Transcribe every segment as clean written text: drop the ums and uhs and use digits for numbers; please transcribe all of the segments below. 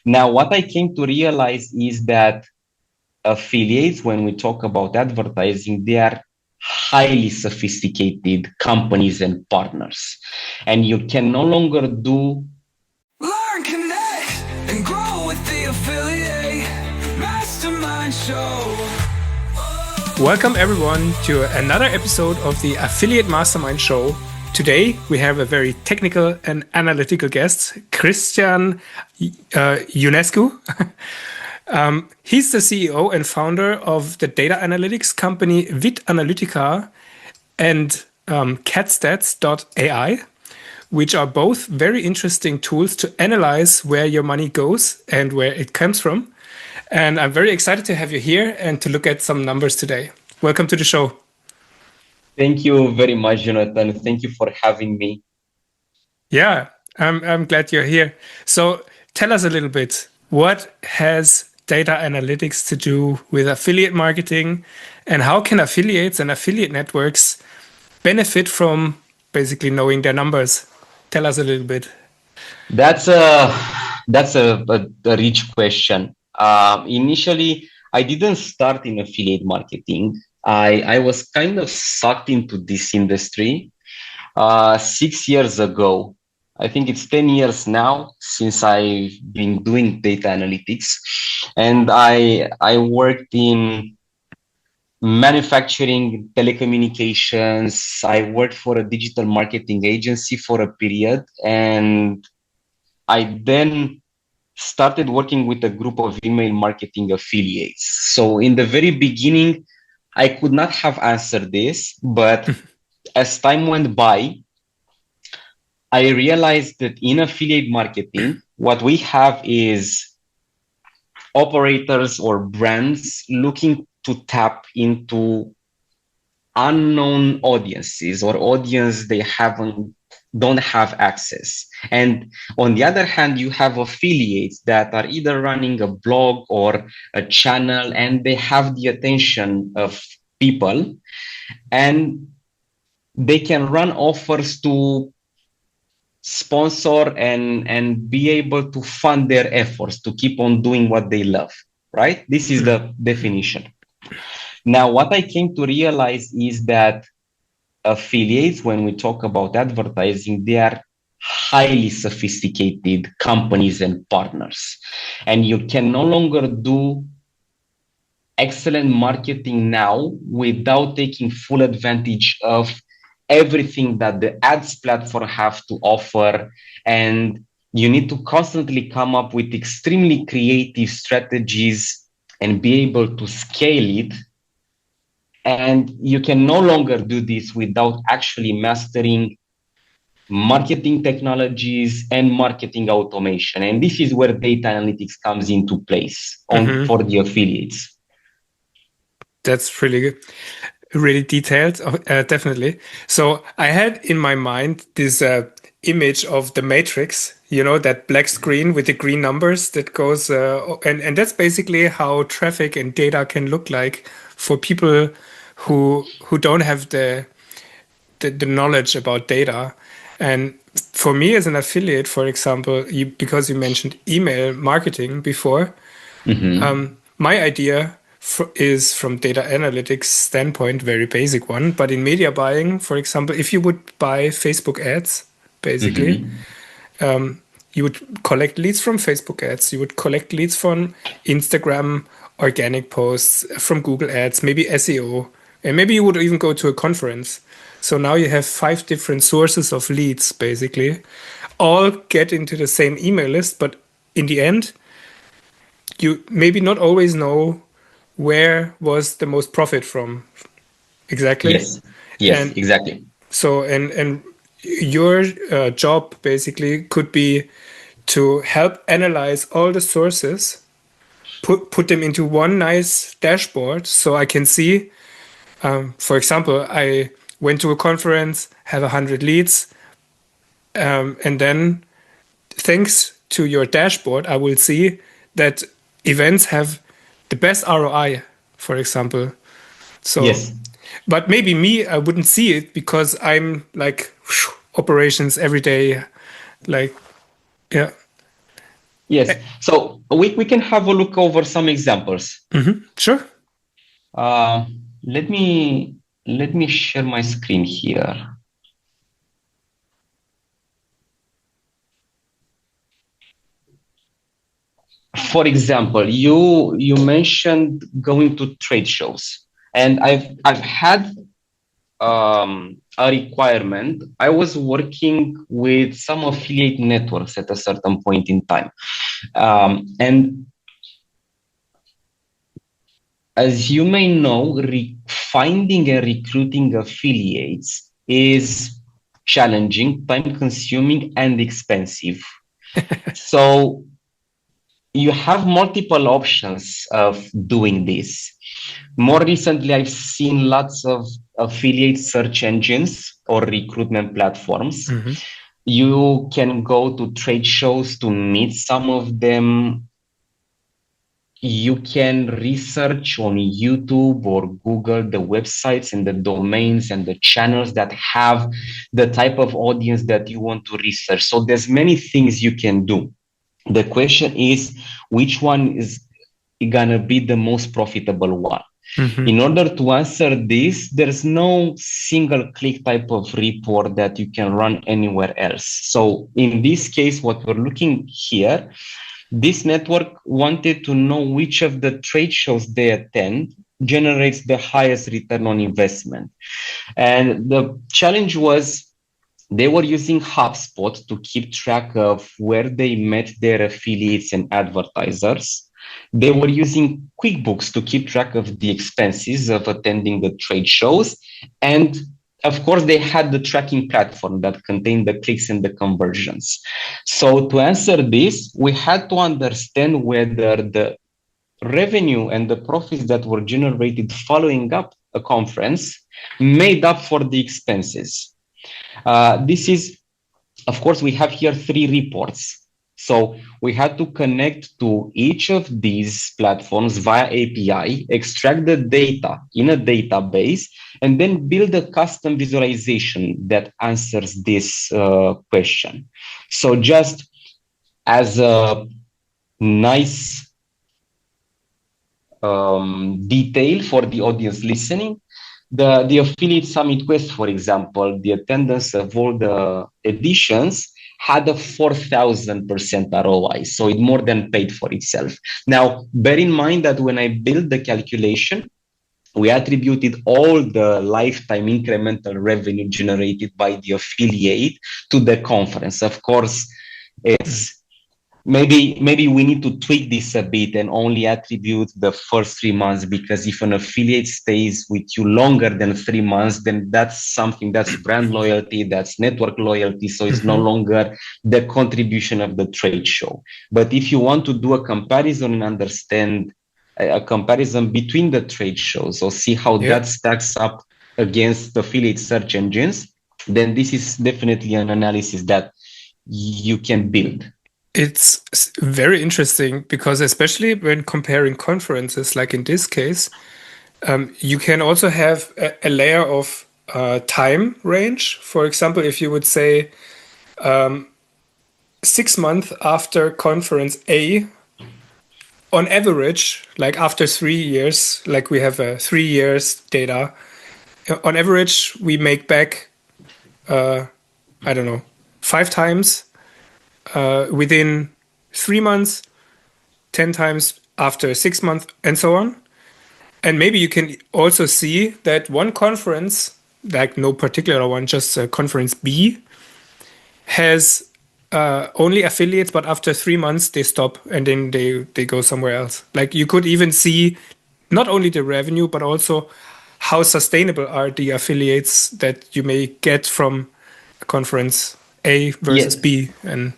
Now, what I came to realize is that affiliates, when we talk about advertising, they are highly sophisticated companies and partners. And you can no longer do Learn, connect, and grow with the affiliate mastermind show. Welcome everyone to another episode of the Affiliate Mastermind Show. Today we have a very technical and analytical guest, Cristian Ionescu. He's the CEO and founder of the data analytics company Vit Analytica and catstats.ai, which are both very interesting tools to analyze where your money goes and where it comes from. And I'm very excited to have you here and to look at some numbers today. Welcome to the show. Thank you very much, Jonathan. Thank you for having me. Yeah, I'm glad you're here. So tell us a little bit, what has data analytics to do with affiliate marketing, and how can affiliates and affiliate networks benefit from basically knowing their numbers? Tell us a little bit. That's a rich question. Initially, I didn't start in affiliate marketing. I was kind of sucked into this industry 6 years ago. I think it's 10 years now since I've been doing data analytics, and I worked in manufacturing, telecommunications. I worked for a digital marketing agency for a period, and I then started working with a group of email marketing affiliates. So in the very beginning, I could not have answered this, but as time went by, I realized that in affiliate marketing, what we have is operators or brands looking to tap into unknown audiences or audience they don't have access. And on the other hand, you have affiliates that are either running a blog or a channel, and they have the attention of people, and they can run offers to sponsor and be able to fund their efforts to keep on doing what they love, right? This is the definition. Now, what I came to realize is that affiliates, when we talk about advertising, they are highly sophisticated companies and partners. And you can no longer do excellent marketing now without taking full advantage of everything that the ads platform have to offer. And you need to constantly come up with extremely creative strategies and be able to scale it. And you can no longer do this without actually mastering marketing technologies and marketing automation. And this is where data analytics comes into place for the affiliates. That's really good. Really detailed, definitely. So I had in my mind this image of the Matrix, you know, that black screen with the green numbers that goes, and that's basically how traffic and data can look like for people who don't have the knowledge about data. And for me as an affiliate, for example, because you mentioned email marketing before, my idea is from data analytics standpoint, very basic one. But in media buying, for example, if you would buy Facebook ads, basically, you would collect leads from Facebook ads. You would collect leads from Instagram organic posts, from Google ads, maybe SEO, and maybe you would even go to a conference. So now you have 5 different sources of leads, basically, all get into the same email list. But in the end, you maybe not always know where was the most profit from. Exactly. Yes, exactly. So, and your job basically could be to help analyze all the sources, put them into one nice dashboard so I can see, for example, I went to a conference, have 100 leads, and then thanks to your dashboard, I will see that events have the best ROI, for example. So, yes. But maybe me, I wouldn't see it because I'm like operations every day, like, yeah. Yes. So we can have a look over some examples. Sure. Uh, let me share my screen here. For example, you mentioned going to trade shows, and I've had a requirement. I was working with some affiliate networks at a certain point in time, and as you may know, finding and recruiting affiliates is challenging, time consuming, and expensive. So you have multiple options of doing this. More recently, I've seen lots of affiliate search engines or recruitment platforms. You can go to trade shows to meet some of them. You can research on YouTube or Google the websites and the domains and the channels that have the type of audience that you want to research. So there's many things you can do. The question is, which one is gonna be the most profitable one? In order to answer this, there's no single click type of report that you can run anywhere else. So in this case, what we're looking here, this network wanted to know which of the trade shows they attend generates the highest return on investment. And the challenge was they were using HubSpot to keep track of where they met their affiliates and advertisers. They were using QuickBooks to keep track of the expenses of attending the trade shows. And of course, they had the tracking platform that contained the clicks and the conversions. So to answer this, we had to understand whether the revenue and the profits that were generated following up a conference made up for the expenses. This is, of course, we have here 3 reports. So we had to connect to each of these platforms via API, extract the data in a database, and then build a custom visualization that answers this question. So just as a nice detail for the audience listening, the affiliate summit quest, for example, the attendance of all the editions had a 4,000% ROI. So it more than paid for itself. Now, bear in mind that when I built the calculation, we attributed all the lifetime incremental revenue generated by the affiliate to the conference. Of course, it's maybe we need to tweak this a bit and only attribute the first 3 months, because if an affiliate stays with you longer than 3 months, then that's something that's brand loyalty, that's network loyalty. So it's no longer the contribution of the trade show. But if you want to do a comparison and understand a comparison between the trade shows or see how that stacks up against affiliate search engines, then this is definitely an analysis that you can build. It's very interesting because especially when comparing conferences, like in this case, you can also have a layer of time range. For example, if you would say 6 months after conference A, on average, like after 3 years, like we have 3 years data, on average, we make back, 5 times within 3 months, 10 times after 6 months, and so on. And maybe you can also see that one conference, like no particular one, just conference B, has only affiliates, but after 3 months they stop and then they go somewhere else. Like you could even see not only the revenue, but also how sustainable are the affiliates that you may get from conference A versus B. And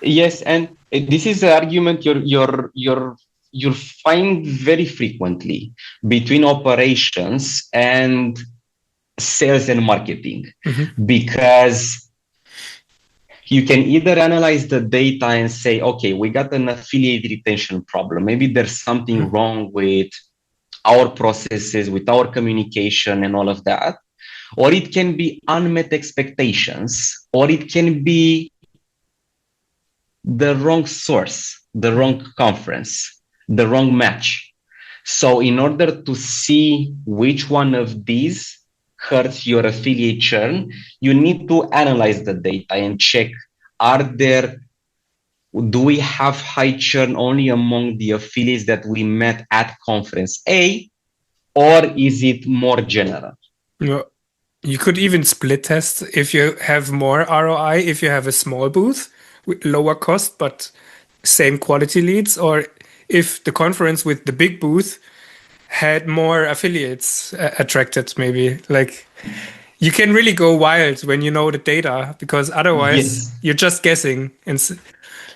yes, and this is the argument you'll find very frequently between operations and sales and marketing, because you can either analyze the data and say, okay, we got an affiliate retention problem. Maybe there's something wrong with our processes, with our communication and all of that. Or it can be unmet expectations, or it can be the wrong source, the wrong conference, the wrong match. So in order to see which one of these hurts your affiliate churn, you need to analyze the data and check, do we have high churn only among the affiliates that we met at conference A, or is it more general? You could even split test if you have more ROI, if you have a small booth with lower cost, but same quality leads, or if the conference with the big booth had more affiliates attracted, maybe. Like, you can really go wild when you know the data, because otherwise Yes. you're just guessing. And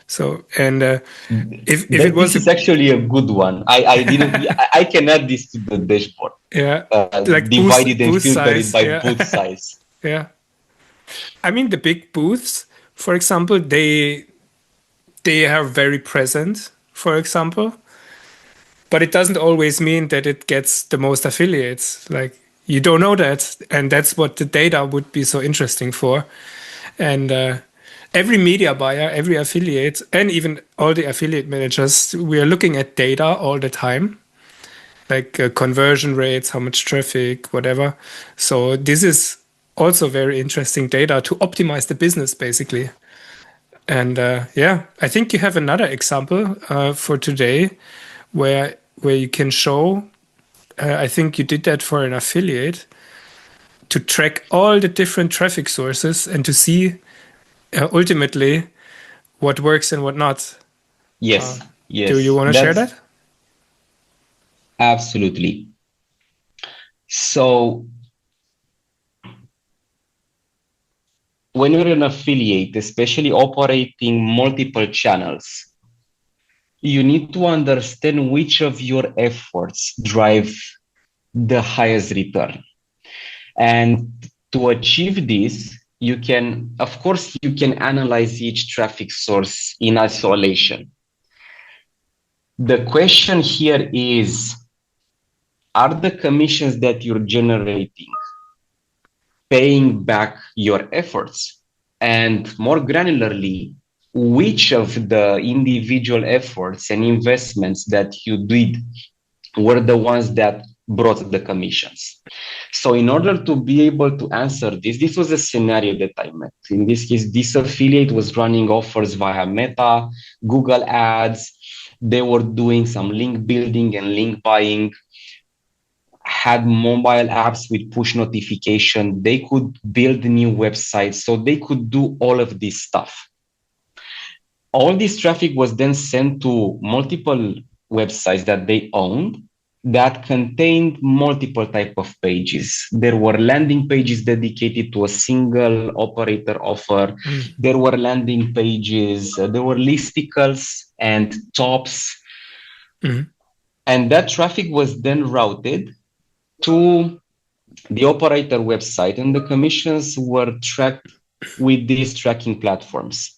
so, and if it was This is actually a good one. I didn't. I can add this to the dashboard. yeah, like Divide it and booth filter it size, by yeah. booth size. Yeah. I mean, the big booths, for example, they are very present, for example, but it doesn't always mean that it gets the most affiliates. Like, you don't know that, and that's what the data would be so interesting for. And every media buyer, every affiliate, and even all the affiliate managers, we are looking at data all the time, like conversion rates, how much traffic, whatever. So this is also very interesting data to optimize the business, basically. And yeah, I think you have another example for today where you can show. I think you did that for an affiliate to track all the different traffic sources and to see ultimately what works and what not. Yes, yes. Do you want to share that? Absolutely. So when you're an affiliate, especially operating multiple channels, you need to understand which of your efforts drive the highest return. And to achieve this, you can analyze each traffic source in isolation. The question here is, are the commissions that you're generating paying back your efforts? And more granularly, which of the individual efforts and investments that you did were the ones that brought the commissions? So in order to be able to answer this was a scenario that I met. In this case, this affiliate was running offers via Meta, Google Ads. They were doing some link building and link buying, had mobile apps with push notification. They could build new websites. So they could do all of this stuff. All this traffic was then sent to multiple websites that they owned that contained multiple type of pages. There were landing pages dedicated to a single operator offer. There were landing pages, there were listicles and tops. And that traffic was then routed to the operator website, and the commissions were tracked with these tracking platforms.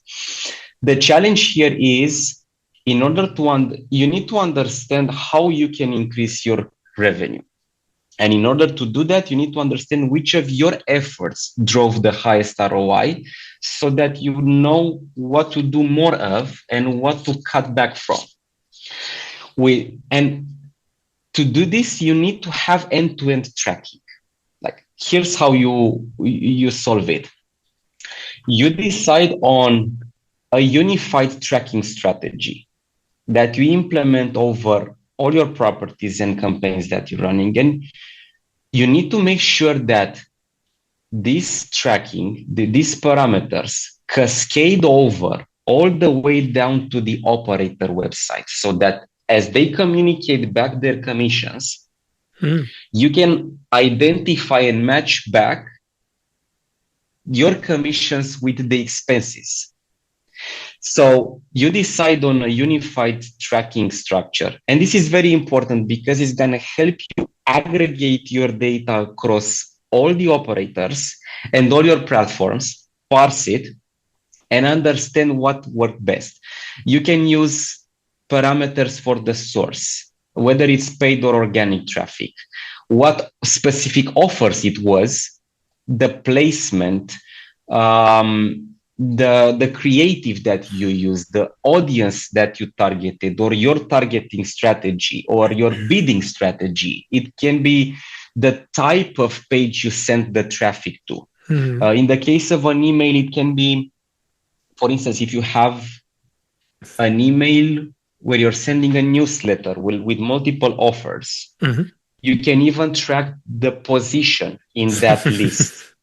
The challenge here is, in order to you need to understand how you can increase your revenue. And in order to do that, you need to understand which of your efforts drove the highest ROI, so that you know what to do more of and what to cut back from. And to do this, you need to have end-to-end tracking. Like, here's how you solve it. You decide on a unified tracking strategy that you implement over all your properties and campaigns that you're running. And you need to make sure that this tracking, these parameters cascade over all the way down to the operator website, so that as they communicate back their commissions, you can identify and match back your commissions with the expenses. So you decide on a unified tracking structure. And this is very important because it's going to help you aggregate your data across all the operators and all your platforms, parse it, and understand what worked best. You can use parameters for the source, whether it's paid or organic traffic, what specific offers it was, the placement, the creative that you use, the audience that you targeted, or your targeting strategy, or your bidding strategy. It can be the type of page you send the traffic to. In the case of an email, it can be, for instance, if you have an email where you're sending a newsletter with multiple offers, you can even track the position in that list.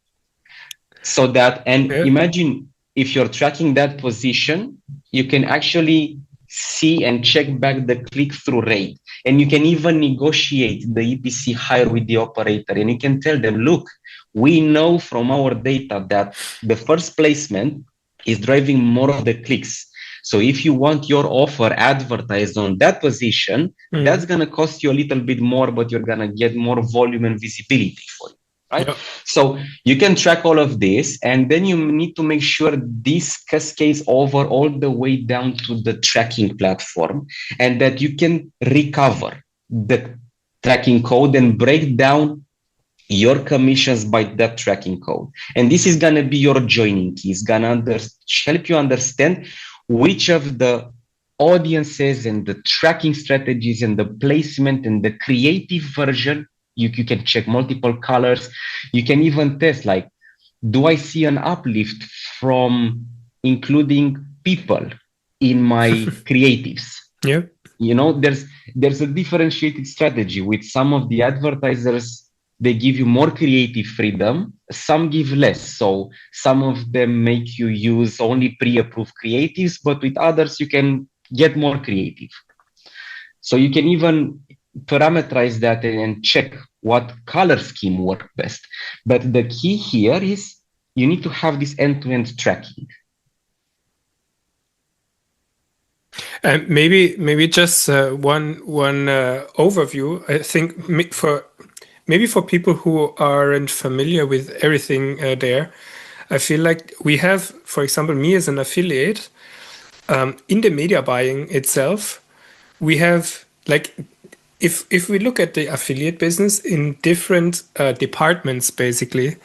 So that, and imagine if you're tracking that position, you can actually see and check back the click-through rate. And you can even negotiate the EPC higher with the operator. And you can tell them, look, we know from our data that the first placement is driving more of the clicks. So if you want your offer advertised on that position, that's going to cost you a little bit more, but you're going to get more volume and visibility for it. Right? Yep. So you can track all of this, and then you need to make sure this cascades over all the way down to the tracking platform, and that you can recover the tracking code and break down your commissions by that tracking code. And this is going to be your joining key. It's going to help you understand which of the audiences and the tracking strategies and the placement and the creative version. You can check multiple colors. You can even test, like, do I see an uplift from including people in my creatives? Yeah. You know, there's a differentiated strategy. With some of the advertisers, they give you more creative freedom. Some give less. So some of them make you use only pre-approved creatives, but with others, you can get more creative. So you can even parameterize that and check what color scheme work best. But the key here is you need to have this end-to-end tracking. And maybe just one overview. I think for people who aren't familiar with everything there, I feel like we have, for example, me as an affiliate, in the media buying itself, we have, like, if we look at the affiliate business in different departments, basically,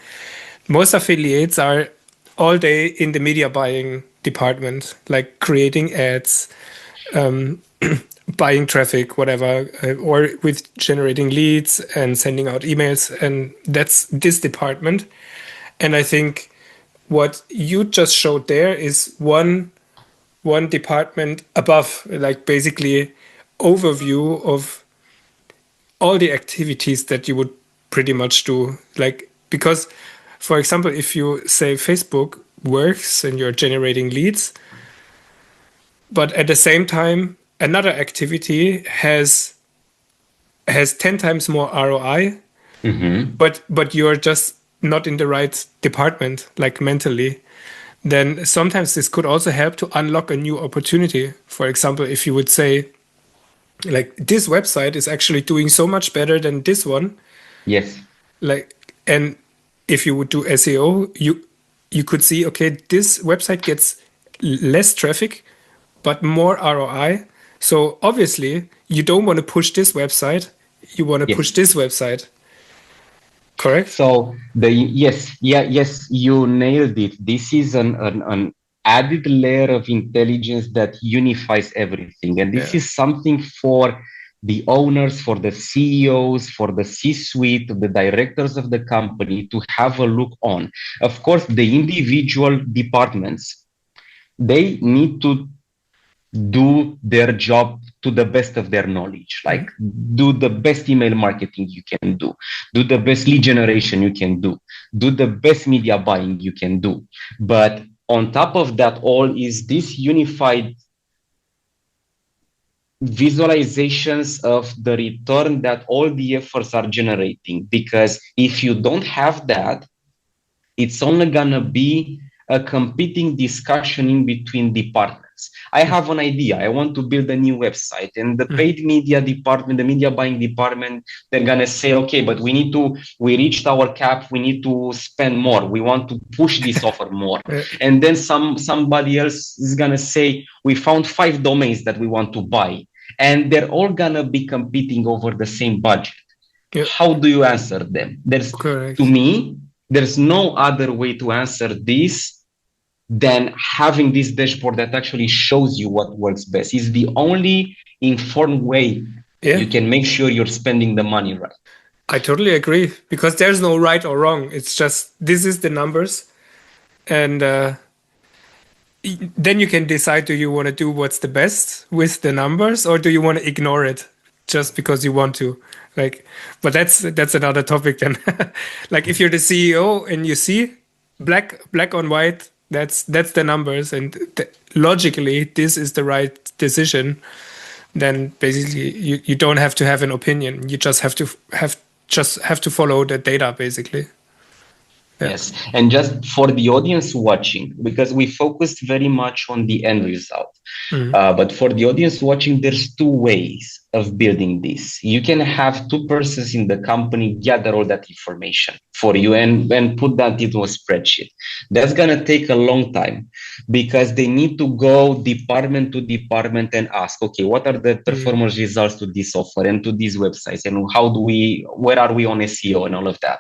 most affiliates are all day in the media buying department, like creating ads, buying traffic, whatever, or with generating leads and sending out emails. And that's this department. And I think what you just showed there is one department above, like basically overview of all the activities that you would pretty much do. Like, because, for example, if you say Facebook works and you're generating leads, but at the same time, another activity has 10 times more ROI, but you're just not in the right department, like mentally, then sometimes this could also help to unlock a new opportunity. For example, if you would say, like, this website is actually doing so much better than this one. Yes. Like, and if you would do SEO, you could see, okay, this website gets less traffic, but more ROI. So obviously you don't want to push this website. You want to push this website. Correct? So yes, you nailed it. This is an added layer of intelligence that unifies everything. And this is something for the owners, for the CEOs, for the C-suite, the directors of the company to have a look on. Of course, the individual departments, they need to do their job to the best of their knowledge, like do the best email marketing you can do the best lead generation you can do the best media buying you can do. But on top of that all is this unified visualizations of the return that all the efforts are generating. Because if you don't have that, it's only gonna be a competing discussion in between departments. I have an idea. I want to build a new website, and the paid media department, the media buying department, they're gonna say, okay, but we reached our cap. We need to spend more. We want to push this offer more. And then somebody else is gonna say, we found 5 domains that we want to buy, and they're all gonna be competing over the same budget. How do you answer them? To me, there's no other way to answer this than having this dashboard that actually shows you what works best. Is the only informed way Yeah, you can make sure you're spending the money right. I totally agree because there's no right or wrong. It's just this is the numbers, and then you can decide: do you want to do what's the best with the numbers, or do you want to ignore it just because you want to? Like, but that's another topic then. Like if you're the CEO and you see black on white, that's the numbers, and logically this is the right decision. Then basically you don't have to have an opinion. You just have to follow the data basically. Yeah. Yes, and just for the audience watching, because we focused very much on the end result. But for the audience watching, there's two ways of building this. You can have two persons in the company gather all that information for you and put that into a spreadsheet. That's going to take a long time because they need to go department to department and ask, okay, what are the performance results to this offer and to these websites, and where are we on SEO and all of that.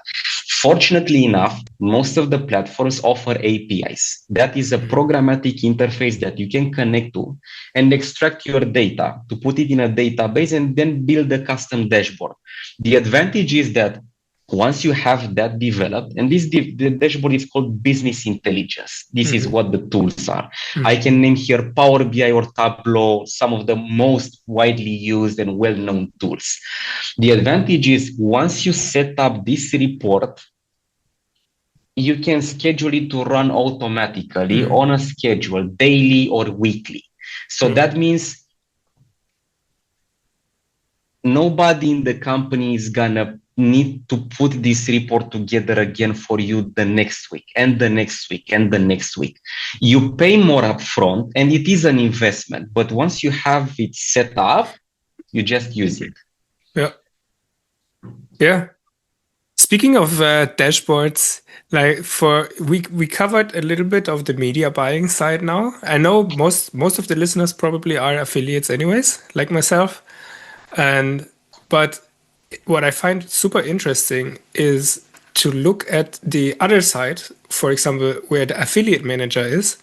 Fortunately enough, most of the platforms offer APIs. That is a programmatic interface that you can connect to and extract your data to put it in a database and then build a custom dashboard. The advantage is that once you have that developed, and the dashboard is called business intelligence. This is what the tools are. I can name here Power BI or Tableau, some of the most widely used and well-known tools. The advantage is once you set up this report, you can schedule it to run automatically on a schedule, daily or weekly. So that means nobody in the company is gonna need to put this report together again for you the next week and the next week and the next week. You pay more upfront and it is an investment, but once you have it set up, you just use it. Yeah. Yeah. Speaking of dashboards, like we covered a little bit of the media buying side now. I know most of the listeners probably are affiliates anyways, like myself. But what I find super interesting is to look at the other side, for example, where the affiliate manager is,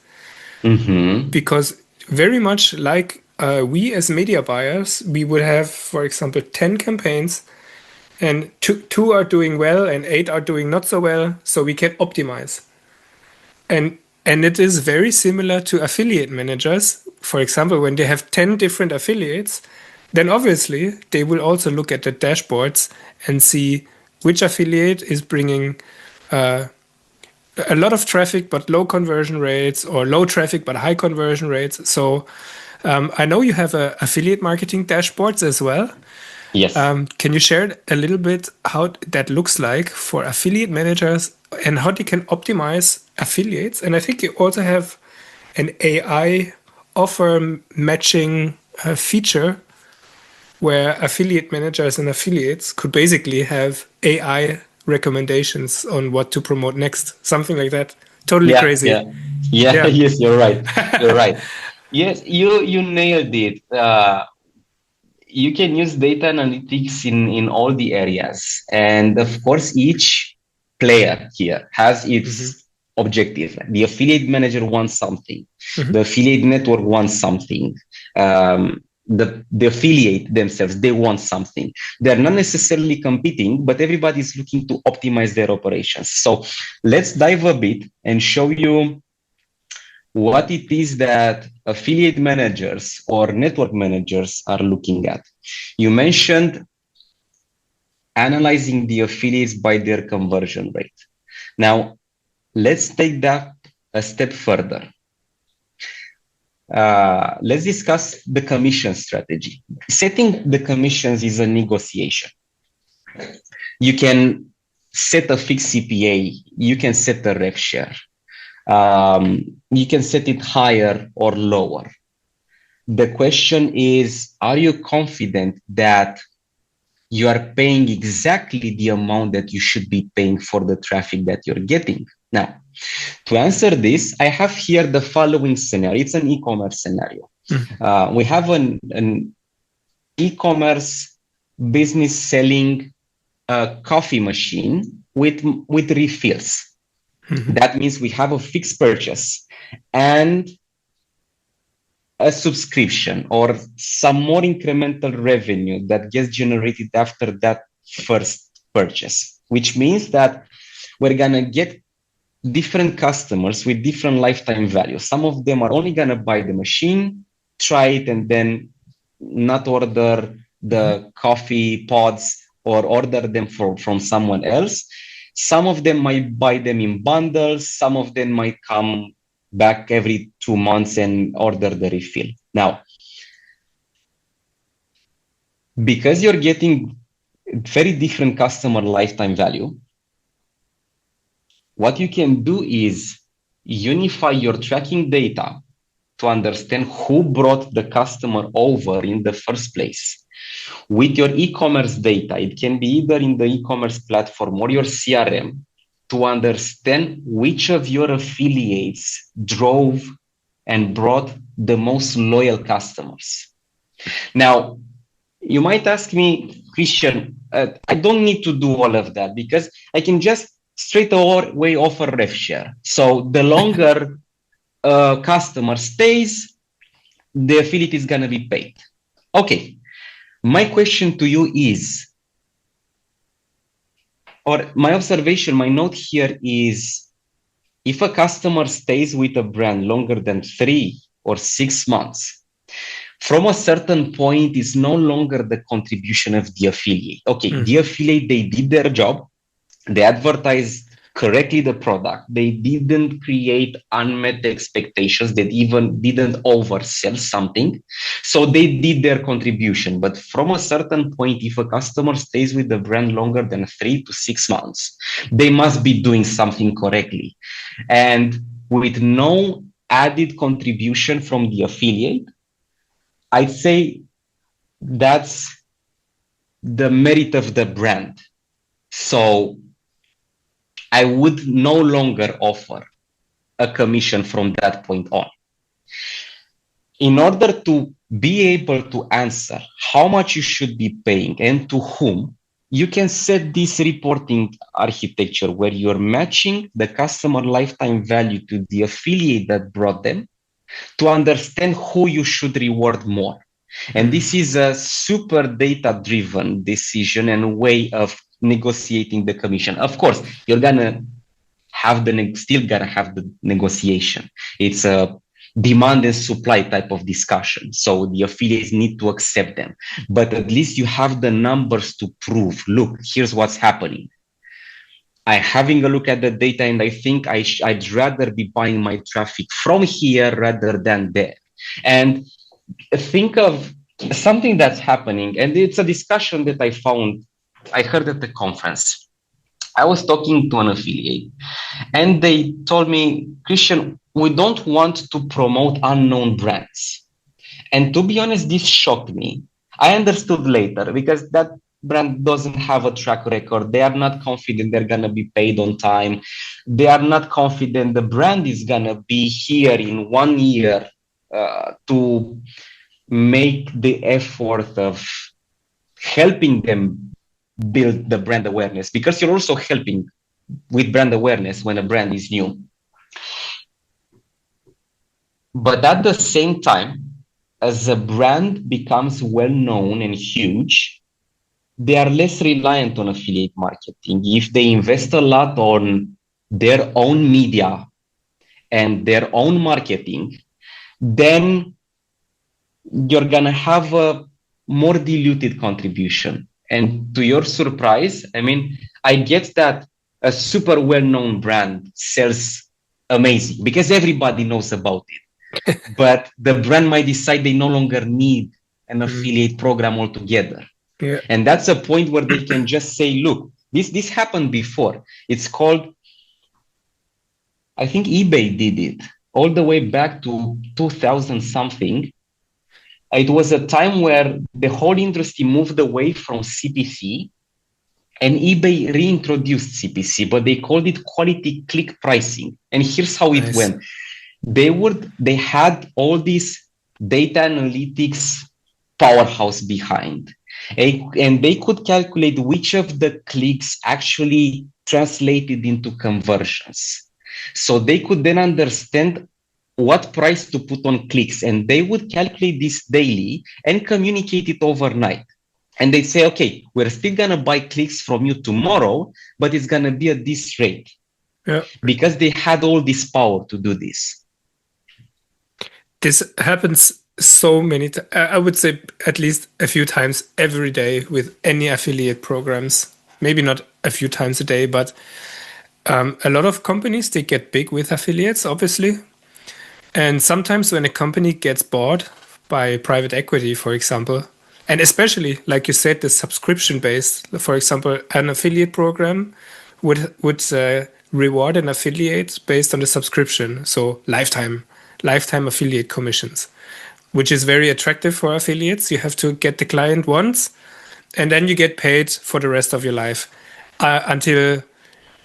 because very much like we as media buyers, we would have, for example, 10 campaigns and two are doing well and 8 are doing not so well, so we can optimize. And it is very similar to affiliate managers. For example, when they have 10 different affiliates, then obviously they will also look at the dashboards and see which affiliate is bringing a lot of traffic but low conversion rates, or low traffic but high conversion rates. So I know you have affiliate marketing dashboards as well. Yes. Can you share a little bit how that looks like for affiliate managers and how they can optimize affiliates? And I think you also have an AI offer matching feature where affiliate managers and affiliates could basically have AI recommendations on what to promote next, something like that. Totally crazy. Yeah. Yes, you're right. You're right. Yes, you nailed it. You can use data analytics in all the areas. And of course, each player here has its objective. The affiliate manager wants something. The affiliate network wants something. The affiliate themselves, they want something. They're not necessarily competing, but everybody's looking to optimize their operations. So let's dive a bit and show you what it is that affiliate managers or network managers are looking at. You mentioned analyzing the affiliates by their conversion rate. Now, let's take that a step further. Let's discuss the commission strategy. Setting the commissions is a negotiation. You can set a fixed CPA, you can set a rev share. You can set it higher or lower. The question is, are you confident that you are paying exactly the amount that you should be paying for the traffic that you're getting? Now, to answer this, I have here the following scenario. It's an e-commerce scenario. We have an e-commerce business selling a coffee machine with refills. That means we have a fixed purchase and a subscription or some more incremental revenue that gets generated after that first purchase, which means that we're going to get different customers with different lifetime values. Some of them are only going to buy the machine, try it, and then not order the coffee pods or order them from someone else. Some of them might buy them in bundles. Some of them might come back every 2 months and order the refill. Now, because you're getting very different customer lifetime value, what you can do is unify your tracking data to understand who brought the customer over in the first place. With your e-commerce data, it can be either in the e-commerce platform or your CRM, to understand which of your affiliates drove and brought the most loyal customers. Now, you might ask me, Cristian, I don't need to do all of that because I can just straight away offer rev share. So the longer customer stays, the affiliate is going to be paid. Okay. My question to you is, or my observation, my note here is, if a customer stays with a brand longer than 3 or 6 months, from a certain point, it's no longer the contribution of the affiliate. Okay, the affiliate, they did their job. They advertised correctly the product. They didn't create unmet expectations. They even didn't oversell something. So they did their contribution. But from a certain point, if a customer stays with the brand longer than 3 to 6 months, they must be doing something correctly. And with no added contribution from the affiliate, I'd say that's the merit of the brand. So I would no longer offer a commission from that point on. In order to be able to answer how much you should be paying and to whom, you can set this reporting architecture where you're matching the customer lifetime value to the affiliate that brought them to understand who you should reward more. And this is a super data-driven decision and way of negotiating the commission. Of course, you're gonna have still gonna have the negotiation. It's a demand and supply type of discussion. So the affiliates need to accept them, but at least you have the numbers to prove, look, here's what's happening. I'm having a look at the data and I think I'd rather be buying my traffic from here rather than there. And think of something that's happening, and it's a discussion that I heard at the conference. I was talking to an affiliate and they told me, Cristian, we don't want to promote unknown brands. And to be honest, this shocked me. I understood later because that brand doesn't have a track record. They are not confident they're going to be paid on time. They are not confident the brand is going to be here in 1 year to make the effort of helping them build the brand awareness, because you're also helping with brand awareness when a brand is new. But at the same time, as a brand becomes well-known and huge, they are less reliant on affiliate marketing. If they invest a lot on their own media and their own marketing, then you're going to have a more diluted contribution. And to your surprise, I mean, I get that a super well-known brand sells amazing because everybody knows about it. But the brand might decide they no longer need an affiliate program altogether. Yeah. And that's a point where they can just say, look, this happened before. It's called, I think eBay did it all the way back to 2000 something. It was a time where the whole industry moved away from CPC and eBay reintroduced CPC, but they called it quality click pricing. And here's how it went. They had all this data analytics powerhouse behind, and they could calculate which of the clicks actually translated into conversions. So they could then understand what price to put on clicks, and they would calculate this daily and communicate it overnight. And they say, okay, we're still going to buy clicks from you tomorrow, but it's going to be at this rate. Yeah. Because they had all this power to do this. This happens so many times. I would say at least a few times every day with any affiliate programs. Maybe not a few times a day, but a lot of companies, they get big with affiliates, obviously. And sometimes when a company gets bought by private equity, for example, and especially, like you said, the subscription based, for example, an affiliate program would reward an affiliate based on the subscription. So lifetime affiliate commissions, which is very attractive for affiliates. You have to get the client once, and then you get paid for the rest of your life until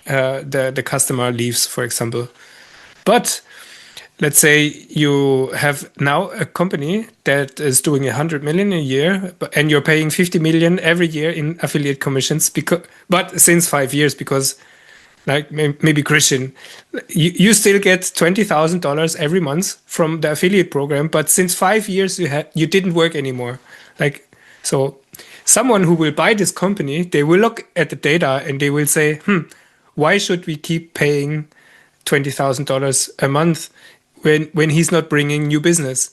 the customer leaves, for example. But let's say you have now a company that is doing 100 million a year, and you're paying 50 million every year in affiliate commissions, but since 5 years, because like maybe Christian, you still get $20,000 every month from the affiliate program, but since 5 years you didn't work anymore. Like, so someone who will buy this company, they will look at the data and they will say, why should we keep paying $20,000 a month when he's not bringing new business?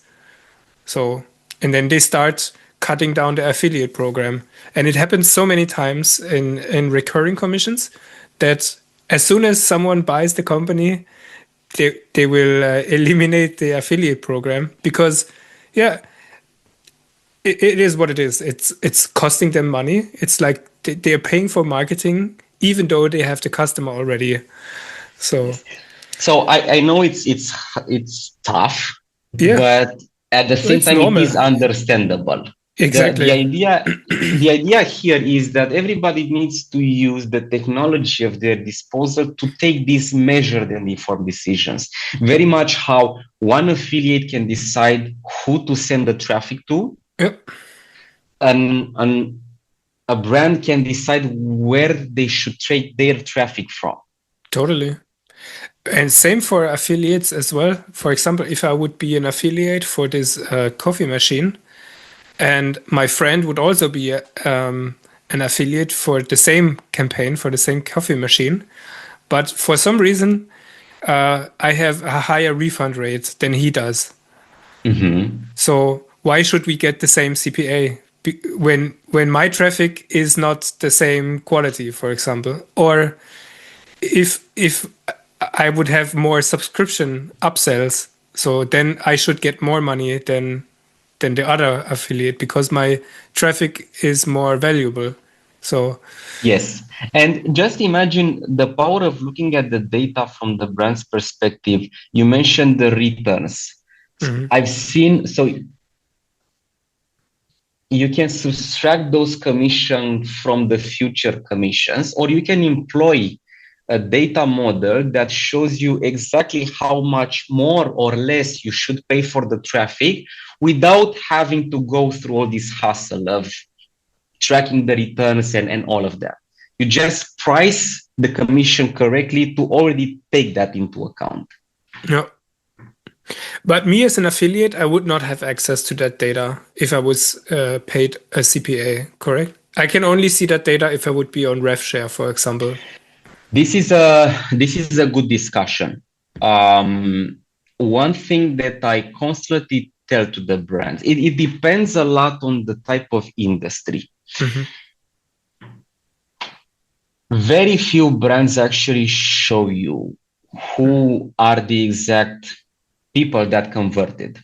So, and then they start cutting down the affiliate program. And it happens so many times in recurring commissions that as soon as someone buys the company, they will eliminate the affiliate program because, yeah, it is what it is. It's costing them money. It's like they're paying for marketing even though they have the customer already. So I know it's tough, yeah, but at the same time, normal. it is understandable. Exactly. The idea here is that everybody needs to use the technology of their disposal to take these measured and informed decisions. Very much how one affiliate can decide who to send the traffic to. Yep. And a brand can decide where they should take their traffic from. Totally. And same for affiliates as well. For example, if I would be an affiliate for this coffee machine, and my friend would also be an affiliate for the same campaign, for the same coffee machine, but for some reason, I have a higher refund rate than he does. Mm-hmm. So why should we get the same CPA when my traffic is not the same quality, for example? Or if I would have more subscription upsells, so then I should get more money than the other affiliate because my traffic is more valuable. So yes, and just imagine the power of looking at the data from the brand's perspective. You mentioned the returns. Mm-hmm. I've seen, so you can subtract those commissions from the future commissions, or you can employ a data model that shows you exactly how much more or less you should pay for the traffic without having to go through all this hassle of tracking the returns and all of that. You just price the commission correctly to already take that into account. Yeah. But me as an affiliate, I would not have access to that data if I was paid a CPA, correct? I can only see that data if I would be on RevShare, for example. This is a good discussion. One thing that I constantly tell to the brands, it depends a lot on the type of industry. Mm-hmm. Very few brands actually show you who are the exact people that converted.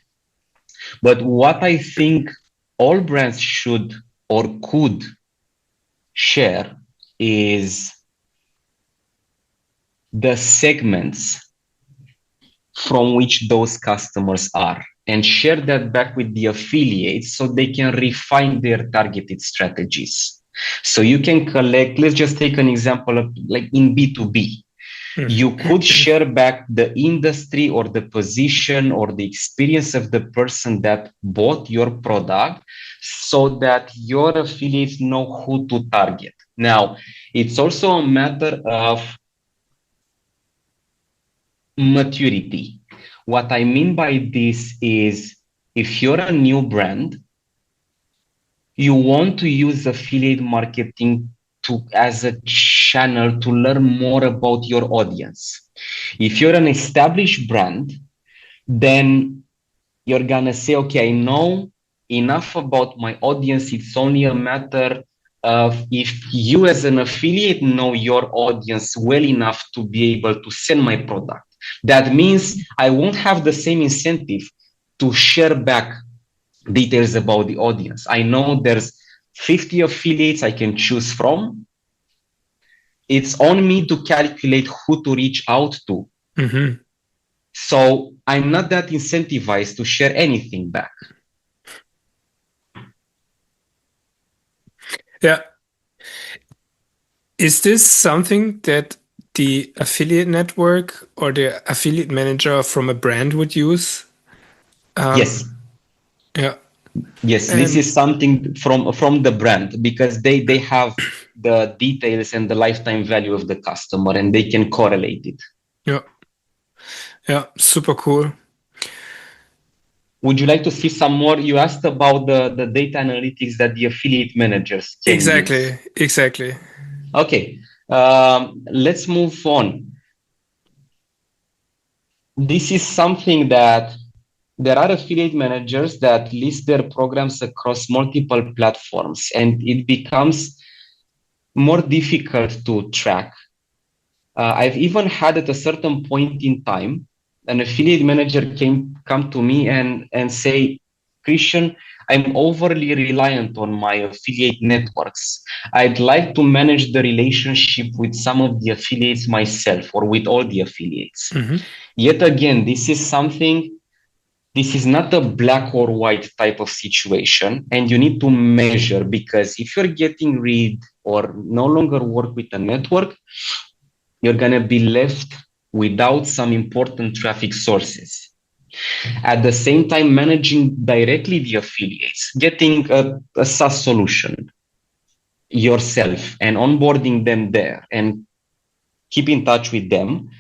But what I think all brands should or could share is the segments from which those customers are, and share that back with the affiliates so they can refine their targeted strategies. So you can collect, let's just take an example of like in B2B. You could share back the industry or the position or the experience of the person that bought your product so that your affiliates know who to target. Now, it's also a matter of maturity. What I mean by this is if you're a new brand, you want to use affiliate marketing as a channel to learn more about your audience. If you're an established brand, then you're gonna say, okay, I know enough about my audience. It's only a matter of if you as an affiliate know your audience well enough to be able to sell my product. That means I won't have the same incentive to share back details about the audience. I know there's 50 affiliates I can choose from. It's on me to calculate who to reach out to. Mm-hmm. So I'm not that incentivized to share anything back. Yeah. Is this something that the affiliate network or the affiliate manager from a brand would use? Yes. Yeah. Yes, this is something from the brand because they have the details and the lifetime value of the customer and they can correlate it. Yeah. Yeah, super cool. Would you like to see some more? You asked about the data analytics that the affiliate managers can use. Exactly. Okay, let's move on. This is something that there are affiliate managers that list their programs across multiple platforms, and it becomes more difficult to track. I've even had at a certain point in time, an affiliate manager come to me and say, Cristian, I'm overly reliant on my affiliate networks. I'd like to manage the relationship with some of the affiliates myself or with all the affiliates. Mm-hmm. Yet again, this is not a black or white type of situation, and you need to measure because if you're getting rid or no longer work with a network, you're going to be left without some important traffic sources. At the same time, managing directly the affiliates, getting a SaaS solution yourself and onboarding them there and keep in touch with them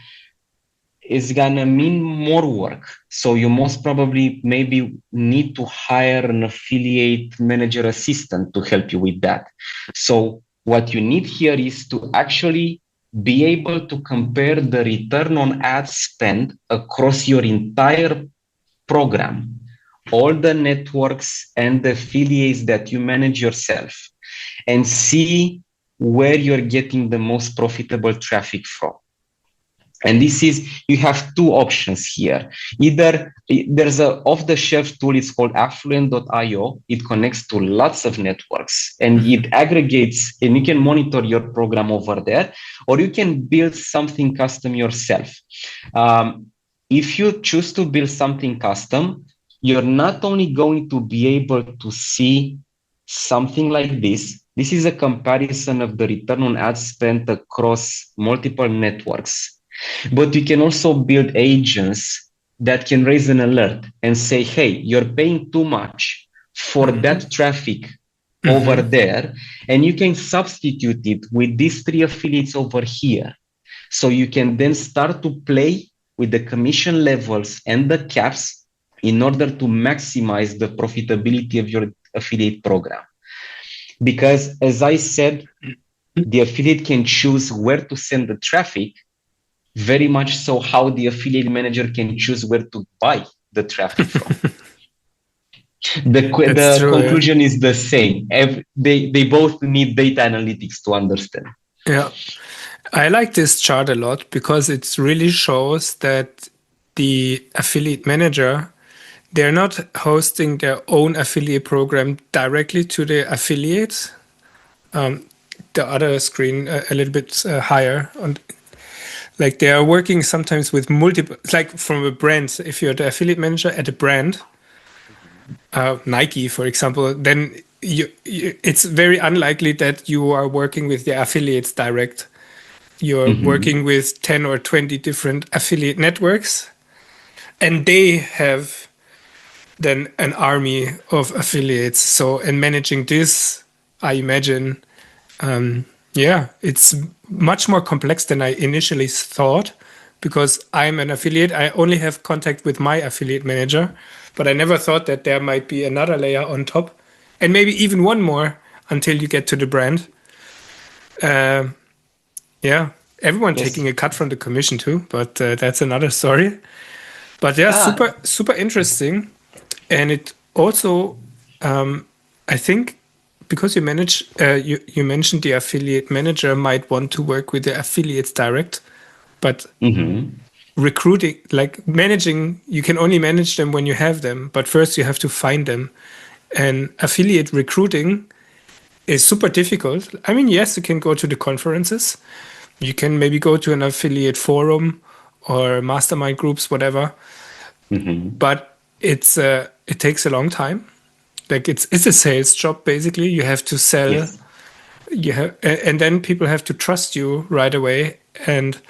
is gonna mean more work. So you most probably maybe need to hire an affiliate manager assistant to help you with that. So what you need here is to actually be able to compare the return on ad spend across your entire program, all the networks and the affiliates that you manage yourself, and see where you're getting the most profitable traffic from. And this is, you have two options here. Either there's a off-the-shelf tool, it's called affluent.io. It connects to lots of networks and it aggregates, and you can monitor your program over there, or you can build something custom yourself. If you choose to build something custom, you're not only going to be able to see something like this. This is a comparison of the return on ad spend across multiple networks. But you can also build agents that can raise an alert and say, hey, you're paying too much for that traffic over there, and you can substitute it with these three affiliates over here. So you can then start to play with the commission levels and the caps in order to maximize the profitability of your affiliate program. Because as I said, the affiliate can choose where to send the traffic, very much so how the affiliate manager can choose where to buy the traffic from. The conclusion is the same. They both need data analytics to understand. Yeah. I like this chart a lot because it really shows that the affiliate manager, they're not hosting their own affiliate program directly to the affiliates. The other screen a little bit higher. Like they are working sometimes with multiple, like from a brand. If you're the affiliate manager at a brand, Nike, for example, then it's very unlikely that you are working with the affiliates direct. You're working with 10 or 20 different affiliate networks, and they have then an army of affiliates. So, and managing this, I imagine, it's much more complex than I initially thought, because I'm an affiliate. I only have contact with my affiliate manager, but I never thought that there might be another layer on top, and maybe even one more until you get to the brand. Yeah, everyone Yes. taking a cut from the commission too, but that's another story. But yeah, Ah, super interesting, and it also, I think, because you manage, you mentioned the affiliate manager might want to work with the affiliates direct, but recruiting, like managing, you can only manage them when you have them, but first you have to find them, and affiliate recruiting is super difficult. I mean, yes, you can go to the conferences, you can maybe go to an affiliate forum or mastermind groups, whatever, but it takes a long time. Like it's a sales job basically. You have to sell. yes. You have, and then people have to trust you right away and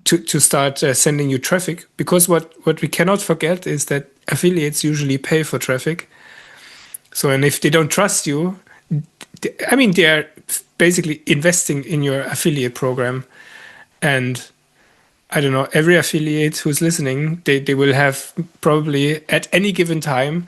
to start sending you traffic. Because what we cannot forget is that affiliates usually pay for traffic. So and if they don't trust you, I mean they are basically investing in your affiliate program, and I don't know, every affiliate who's listening, they will have probably at any given time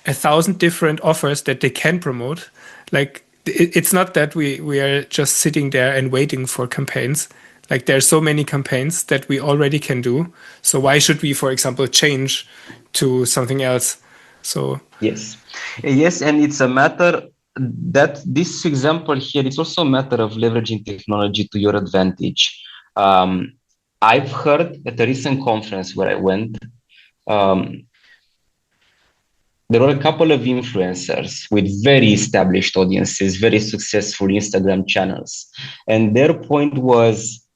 1,000 different offers that they can promote. Like it's not that we are just sitting there and waiting for campaigns. Like there's so many campaigns that we already can do. So why should we, for example, change to something else? So Yes. Yes, and it's a matter that this example here, it's also a matter of leveraging technology to your advantage. I've heard at a recent conference where I went, um, there were a couple of influencers with very established audiences, very successful Instagram channels. And their point was,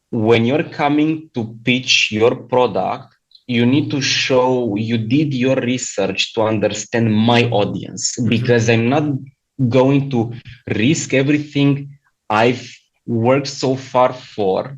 when you're coming to pitch your product, you need to show you did your research to understand my audience, because I'm not going to risk everything I've worked so far for,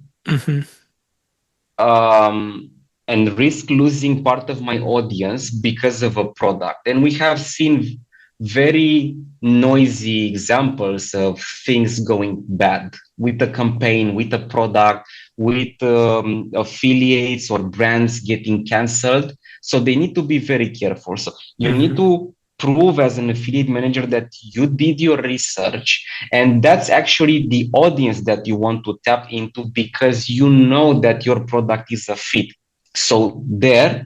and risk losing part of my audience because of a product. And we have seen very noisy examples of things going bad with the campaign, with the product, with affiliates or brands getting canceled. So they need to be very careful. So you need to prove as an affiliate manager that you did your research, and that's actually the audience that you want to tap into, because you know that your product is a fit. So there,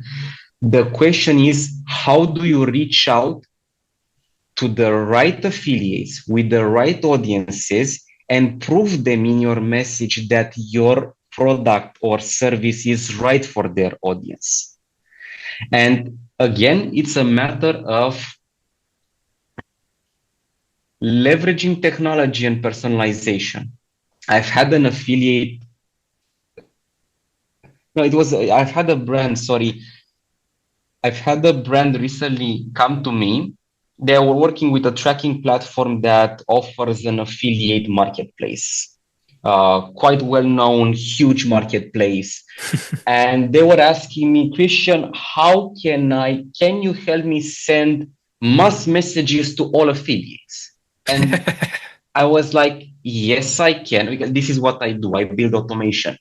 the question is, how do you reach out to the right affiliates with the right audiences and prove them in your message that your product or service is right for their audience? And again, it's a matter of leveraging technology and personalization. I've had an affiliate. No, it was, I've had a brand, sorry. I've had a brand recently come to me. They were working with a tracking platform that offers an affiliate marketplace, quite well-known, huge marketplace. And they were asking me, Christian, can you help me send mass messages to all affiliates? And I was like, yes, I can, because this is what I do. I build automation,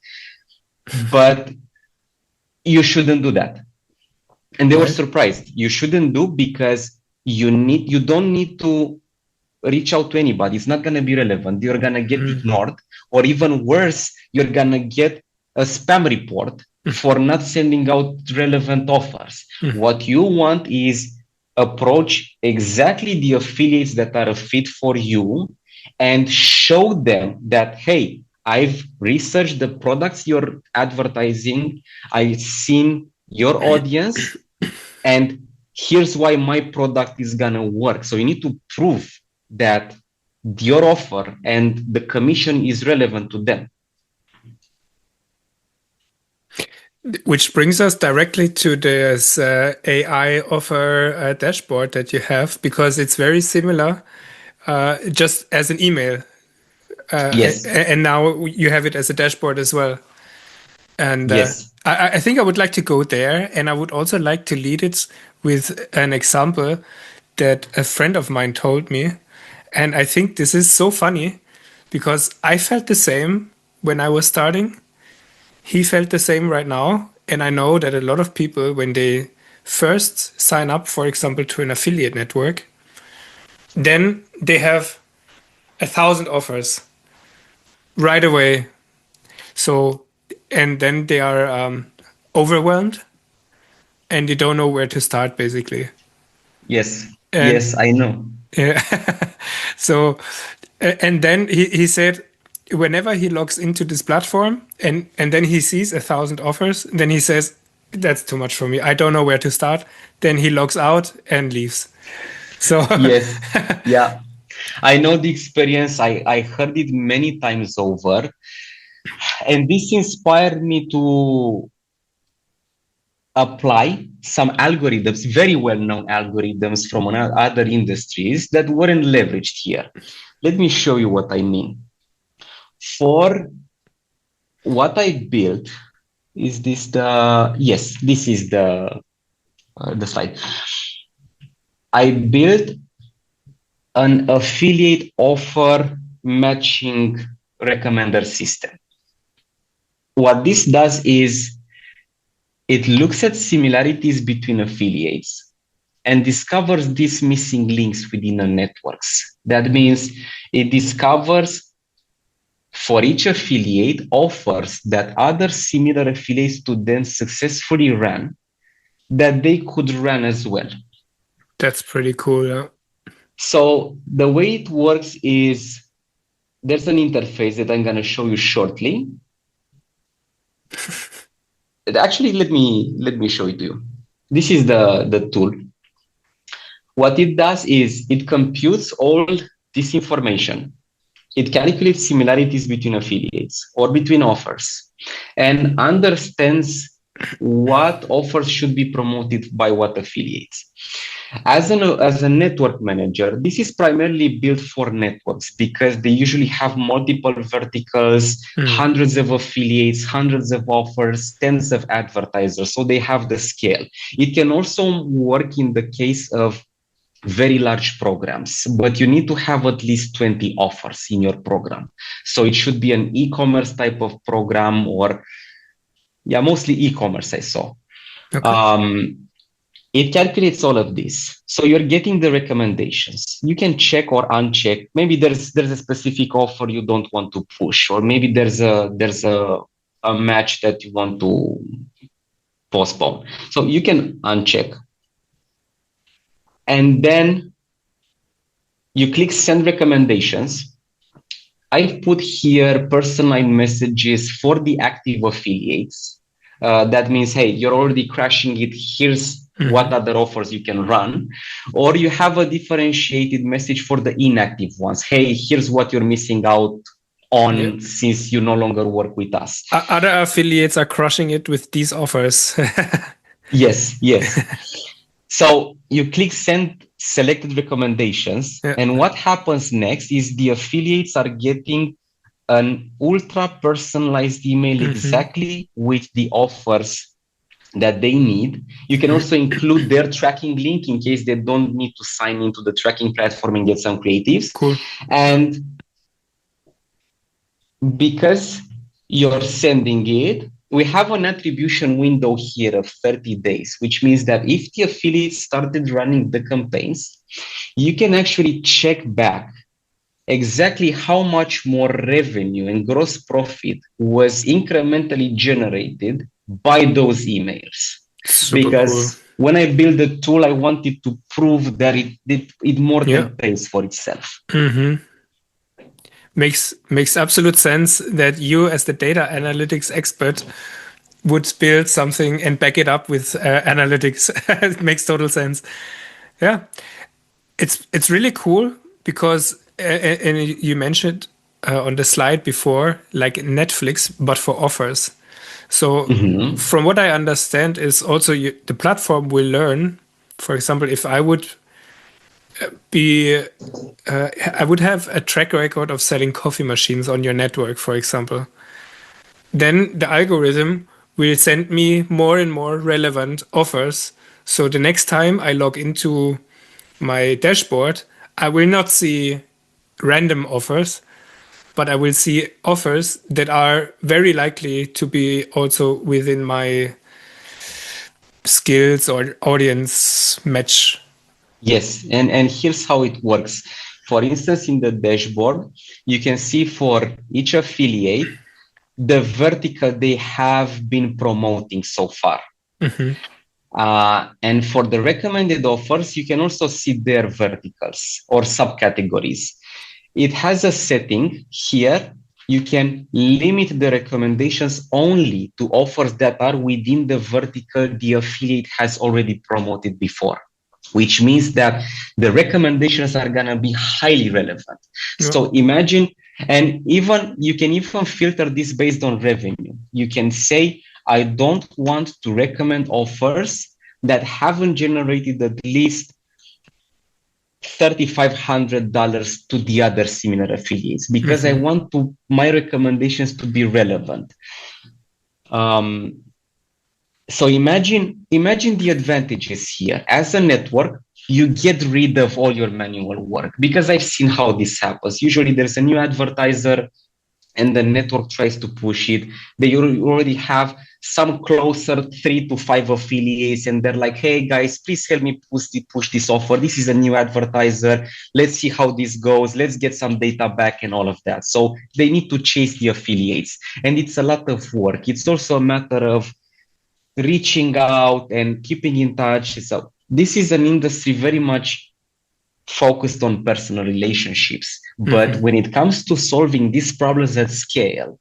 but you shouldn't do that. And they were surprised. You shouldn't do, because you don't need to reach out to anybody. It's not going to be relevant. You're going to get ignored, or even worse, you're going to get a spam report for not sending out relevant offers. What you want is approach exactly the affiliates that are a fit for you and show them that, hey, I've researched the products you're advertising. I've seen your audience, and here's why my product is gonna work. So you need to prove that your offer and the commission is relevant to them. Which brings us directly to this AI offer dashboard that you have, because it's very similar, just as an email. Yes. And now you have it as a dashboard as well. And Yes. I think I would like to go there, and I would also like to lead it with an example that a friend of mine told me. And I think this is so funny because I felt the same when I was starting. He felt the same right now. And I know that a lot of people, when they first sign up, for example, to an affiliate network, then they have 1,000 offers right away. So, and then they are overwhelmed and you don't know where to start, basically. Yes. And Yes, I know. yeah. So, and then he said, whenever he logs into this platform and then he sees 1,000 offers, then he says, that's too much for me. I don't know where to start. Then he logs out and leaves. So, Yes. Yeah. I know the experience. I heard it many times over. And this inspired me to apply some algorithms, very well-known algorithms from other industries that weren't leveraged here. Let me show you what I mean. For what I built, is this the, yes, this is the slide. I built an affiliate offer matching recommender system. What this does is it looks at similarities between affiliates and discovers these missing links within the networks. That means it discovers for each affiliate offers that other similar affiliates to them successfully ran that they could run as well. that's pretty cool. Yeah. So the way it works is there's an interface that I'm going to show you shortly. Actually, let me show it to you. This is the tool. What it does is it computes all this information. It calculates similarities between affiliates or between offers and understands what offers should be promoted by what affiliates. As a network manager, this is primarily built for networks because they usually have multiple verticals, hundreds of affiliates, hundreds of offers, tens of advertisers. So they have the scale. It can also work in the case of very large programs, but you need to have at least 20 offers in your program. So it should be an e-commerce type of program or, yeah, mostly e-commerce I saw. Okay. It calculates all of this. So you're getting the recommendations. You can check or uncheck. Maybe there's a specific offer you don't want to push, or maybe there's a match that you want to postpone. So you can uncheck. And then you click send recommendations. I've put here personalized messages for the active affiliates. That means, hey, you're already crashing it. Here's what other offers you can run. Or you have a differentiated message for the inactive ones. Hey, here's what you're missing out on since you no longer work with us. Other affiliates are crushing it with these offers. Yes. So you click send selected recommendations. And what happens next is the affiliates are getting an ultra personalized email exactly with the offers that they need. You can also include their tracking link in case they don't need to sign into the tracking platform and get some creatives. Cool. And because you're sending it, we have an attribution window here of 30 days, which means that if the affiliate started running the campaigns, you can actually check back exactly how much more revenue and gross profit was incrementally generated by those emails. Super because cool. When I built the tool, I wanted to prove that it more than pays for itself. Makes absolute sense that you, as the data analytics expert, would build something and back it up with analytics. It makes total sense. Yeah, it's really cool because and you mentioned on the slide before, like Netflix, but for offers. So from what I understand is also the platform will learn. For example, if I would I would have a track record of selling coffee machines on your network, for example. Then the algorithm will send me more and more relevant offers. So the next time I log into my dashboard, I will not see random offers, but I will see offers that are very likely to be also within my skills or audience match. Yes, and here's how it works. For instance, in the dashboard, you can see for each affiliate the vertical they have been promoting so far. And for the recommended offers, you can also see their verticals or subcategories. It has a setting here. You can limit the recommendations only to offers that are within the vertical the affiliate has already promoted before, which means that the recommendations are going to be highly relevant. Yeah. So imagine, and even you can even filter this based on revenue. You can say, I don't want to recommend offers that haven't generated at least $3,500 to the other similar affiliates, because I want my recommendations to be relevant. So imagine the advantages here. As a network, you get rid of all your manual work, because I've seen how this happens. Usually there's a new advertiser and the network tries to push it. They already have some closer 3 to 5 affiliates, and they're like, hey guys, please help me push this offer. This is a new advertiser. Let's see how this goes. Let's get some data back and all of that. So they need to chase the affiliates, and it's a lot of work. It's also a matter of reaching out and keeping in touch. So this is an industry very much focused on personal relationships. But when it comes to solving these problems at scale,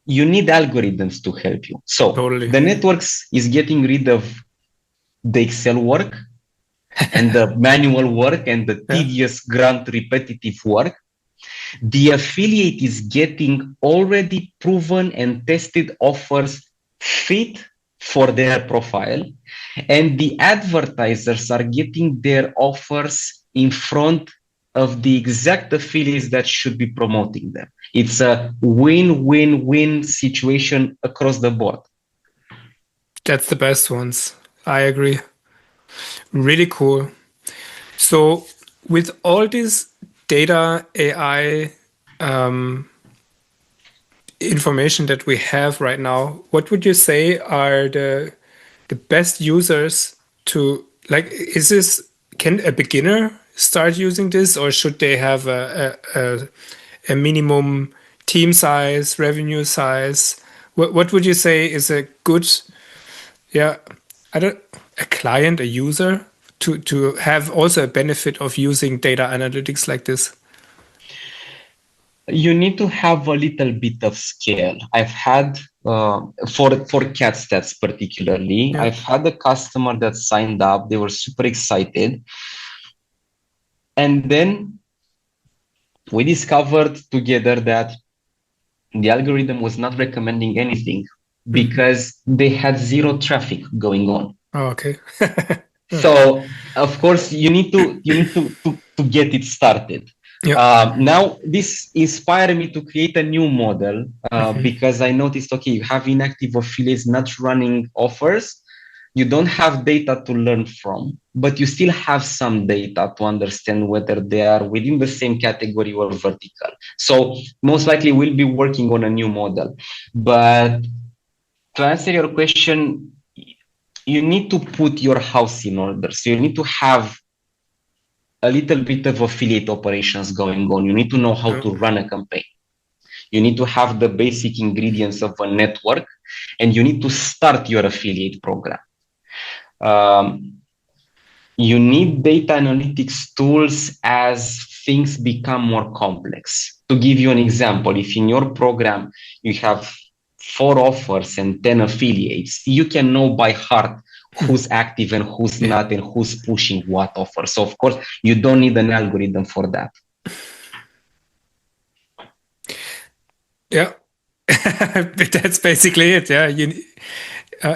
you need algorithms to help you. So the networks is getting rid of the Excel work and the manual work and the tedious, grunt, repetitive work. The affiliate is getting already proven and tested offers fit for their profile, and the advertisers are getting their offers in front of the exact affiliates that should be promoting them. It's a win-win-win situation across the board. That's the best ones. I agree. Really cool. So with all this data, AI, information that we have right now, what would you say are the best users to, like, can a beginner start using this, or should they have a minimum team size, revenue size? What would you say is a good, a client, a user to have also a benefit of using data analytics like this? You need to have a little bit of scale. I've had, for cat stats particularly, I've had a customer that signed up. They were super excited. And then we discovered together that the algorithm was not recommending anything because they had zero traffic going on. Oh, okay. So of course you need to get it started. Now this inspired me to create a new model because I noticed, okay, you have inactive affiliates not running offers. You don't have data to learn from, but you still have some data to understand whether they are within the same category or vertical. So most likely we'll be working on a new model. But to answer your question, you need to put your house in order. So you need to have a little bit of affiliate operations going on. You need to know how to run a campaign. You need to have the basic ingredients of a network, and you need to start your affiliate program. You need data analytics tools as things become more complex. To give you an example, if in your program you have 4 offers and 10 affiliates, you can know by heart who's active and who's not and who's pushing what offer. So of course, you don't need an algorithm for that. Yeah, that's basically it. Yeah,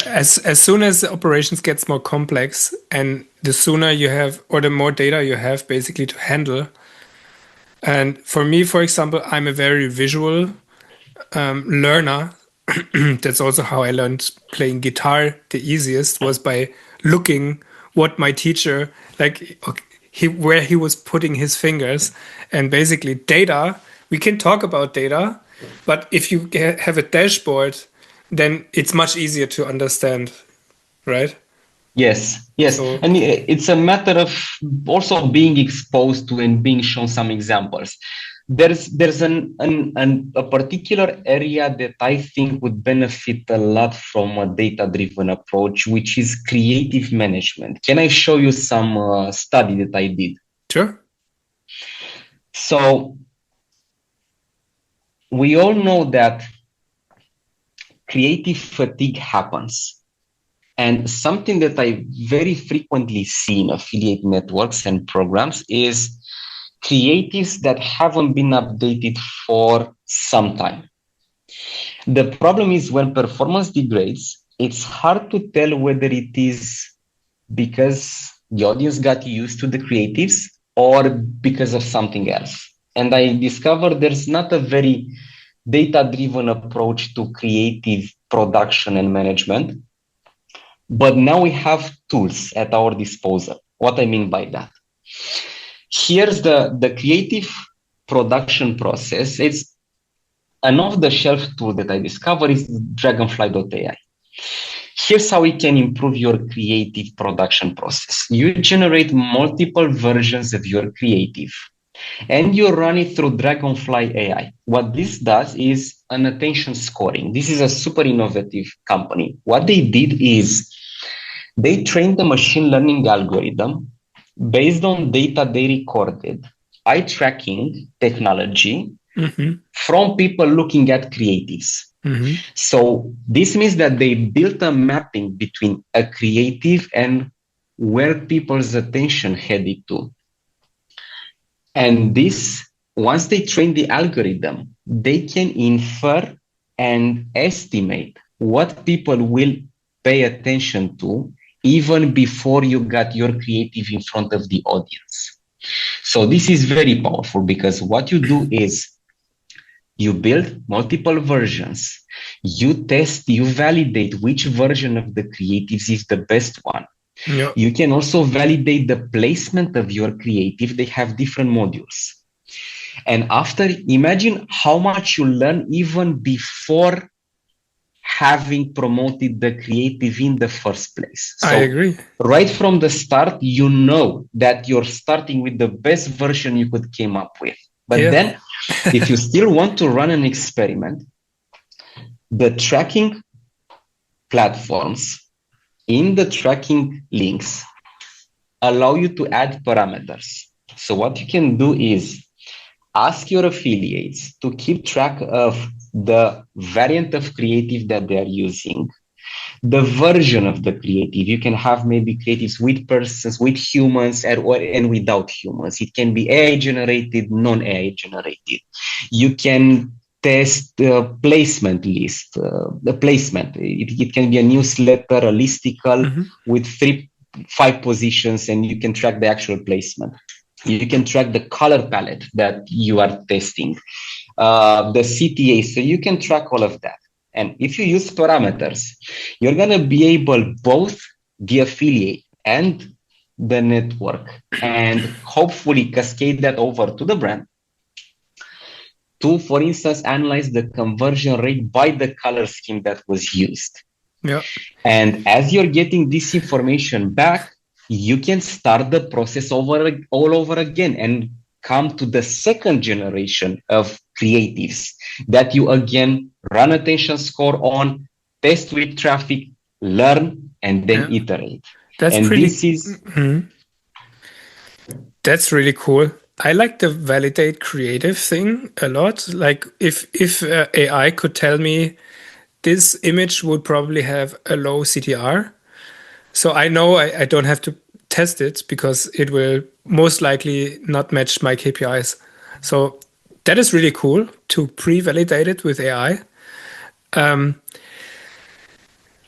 as soon as the operations gets more complex, and the sooner you have, or the more data you have, basically to handle. And for me, for example, I'm a very visual learner. That's also how I learned playing guitar. The easiest was by looking what my teacher, like where he was putting his fingers, and basically data we can talk about data, but if you have a dashboard, then it's much easier to understand, right? Yes. So, And it's a matter of also being exposed to and being shown some examples. There's a particular area that I think would benefit a lot from a data-driven approach, which is creative management. Can I show you some study that I did? sure. So we all know that creative fatigue happens. And something that I very frequently see in affiliate networks and programs is creatives that haven't been updated for some time. The problem is when performance degrades, it's hard to tell whether it is because the audience got used to the creatives or because of something else. And I discovered there's not a very data-driven approach to creative production and management. But now we have tools at our disposal. What I mean by that. Here's the creative production process. It's an off-the-shelf tool that I discovered is dragonfly.ai. Here's how we can improve your creative production process. You generate multiple versions of your creative and you run it through Dragonfly AI. What this does is an attention scoring. This is a super innovative company. What they did is they trained the machine learning algorithm based on data they recorded, eye tracking technology from people looking at creatives. So this means that they built a mapping between a creative and where people's attention headed to. And this, once they train the algorithm, they can infer and estimate what people will pay attention to even before you got your creative in front of the audience. So this is very powerful because what you do is you build multiple versions, you test, you validate which version of the creatives is the best one. Yeah. You can also validate the placement of your creative. They have different modules. And after, imagine how much you learn even before having promoted the creative in the first place. So I agree. Right from the start, you know that you're starting with the best version you could came up with. But then if you still want to run an experiment, the tracking platforms in the tracking links allow you to add parameters. So what you can do is ask your affiliates to keep track of the variant of creative that they are using, the version of the creative. You can have maybe creatives with persons, with humans, and without humans. It can be AI generated, non-AI generated. You can test the placement list, the placement. It can be a newsletter, a listicle with 5 positions, and you can track the actual placement. You can track the color palette that you are testing, the CTA. So you can track all of that. And if you use parameters, you're going to be able, both the affiliate and the network, and hopefully cascade that over to the brand to, for instance, analyze the conversion rate by the color scheme that was used. Yeah. And as you're getting this information back, you can start the process all over again and come to the second generation of creatives that you again run attention score on, test with traffic, learn, and then iterate. That's and pretty. This is That's really cool. I like the validate creative thing a lot. Like if AI could tell me this image would probably have a low CTR, so I know I don't have to test it because it will most likely not match my KPIs. So that is really cool to pre-validate it with AI.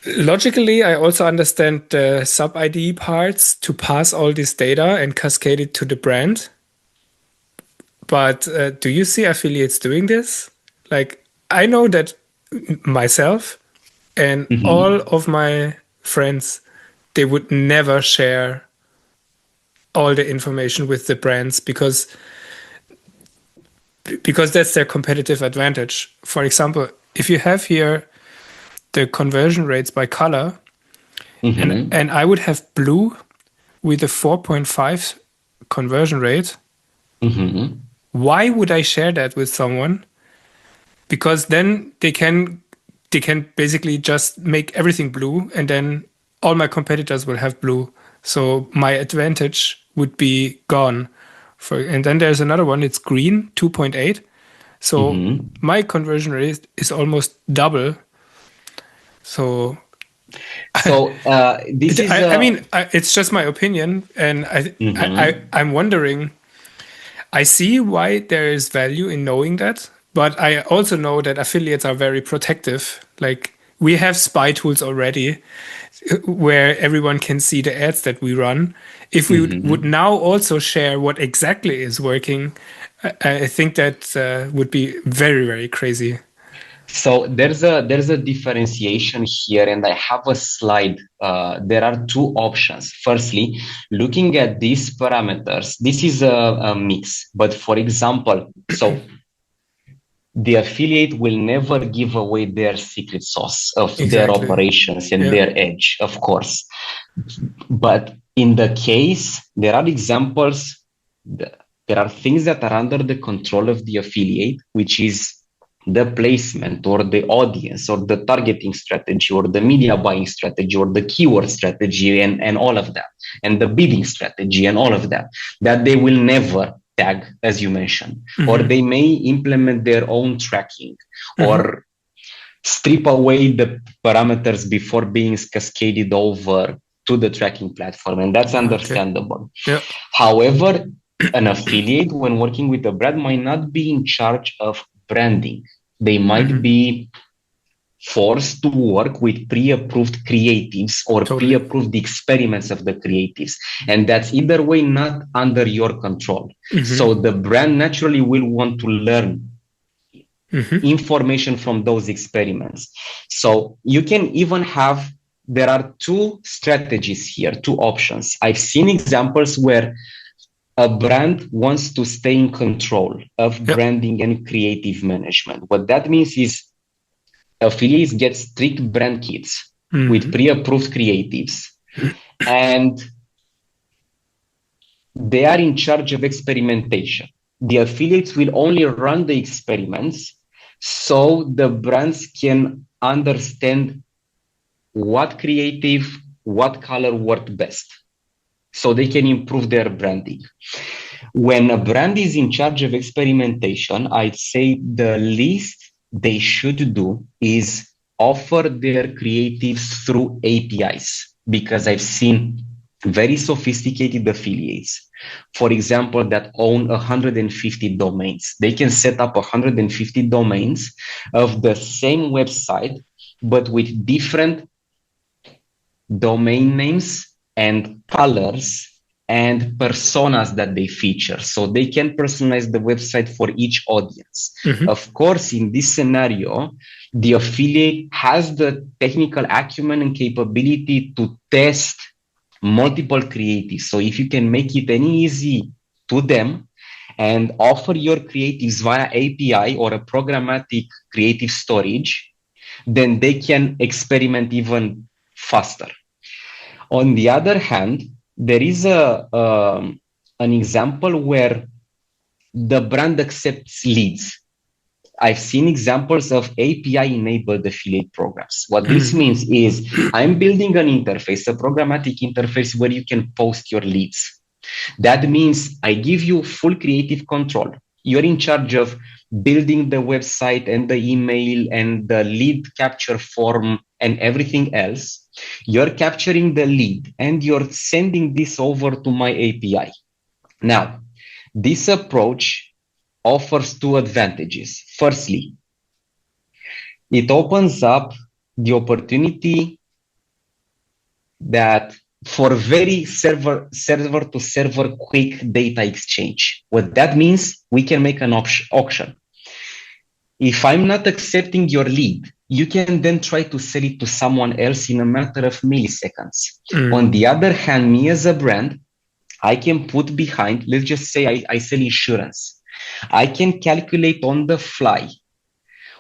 Logically, I also understand the sub-ID parts to pass all this data and cascade it to the brand. But do you see affiliates doing this? Like, I know that myself and all of my friends, they would never share all the information with the brands because because that's their competitive advantage. For example, if you have here the conversion rates by color, and I would have blue with a 4.5 conversion rate, why would I share that with someone? Because then they can basically just make everything blue, and then all my competitors will have blue. So my advantage would be gone. And then there's another one, it's green, 2.8. So my conversion rate is almost double. So this is. I mean, it's just my opinion, and I'm wondering. I see why there is value in knowing that, but I also know that affiliates are very protective. Like we have spy tools already, where everyone can see the ads that we run. If we would now also share what exactly is working, I think that would be very, very crazy. So there's a differentiation here, and I have a slide. There are two options. Firstly, looking at these parameters, this is a mix. But for example, so the affiliate will never give away their secret sauce of their operations and their edge, of course. But in the case, there are examples, there are things that are under the control of the affiliate, which is the placement or the audience or the targeting strategy or the media buying strategy or the keyword strategy and all of that, and the bidding strategy and all of that they will never tag, as you mentioned, or they may implement their own tracking or strip away the parameters before being cascaded over to the tracking platform, and that's understandable. However, an affiliate, when working with a brand, might not be in charge of branding. They might be forced to work with pre-approved creatives or pre-approved experiments of the creatives. And that's either way not under your control. So the brand naturally will want to learn information from those experiments. So you can even have, there are two strategies here, two options. I've seen examples where a brand wants to stay in control of branding and creative management. What that means is affiliates get strict brand kits with pre-approved creatives, and they are in charge of experimentation. The affiliates will only run the experiments so the brands can understand what creative, what color worked best, so they can improve their branding. When a brand is in charge of experimentation, I'd say the least they should do is offer their creatives through APIs, because I've seen very sophisticated affiliates, for example, that own 150 domains. They can set up 150 domains of the same website, but with different domain names and colors and personas that they feature. So they can personalize the website for each audience. Of course, in this scenario, the affiliate has the technical acumen and capability to test multiple creatives. So if you can make it any easy to them and offer your creatives via API or a programmatic creative storage, then they can experiment even faster. On the other hand, there is an example where the brand accepts leads. I've seen examples of API-enabled affiliate programs. What this means is I'm building an interface, a programmatic interface where you can post your leads. That means I give you full creative control. You're in charge of building the website and the email and the lead capture form and everything else. You're capturing the lead and you're sending this over to my API. Now, this approach offers two advantages. Firstly, it opens up the opportunity that for very server to server quick data exchange. What that means, we can make an auction. If I'm not accepting your lead, you can then try to sell it to someone else in a matter of milliseconds. On the other hand, me as a brand, I can put behind, let's just say I sell insurance. I can calculate on the fly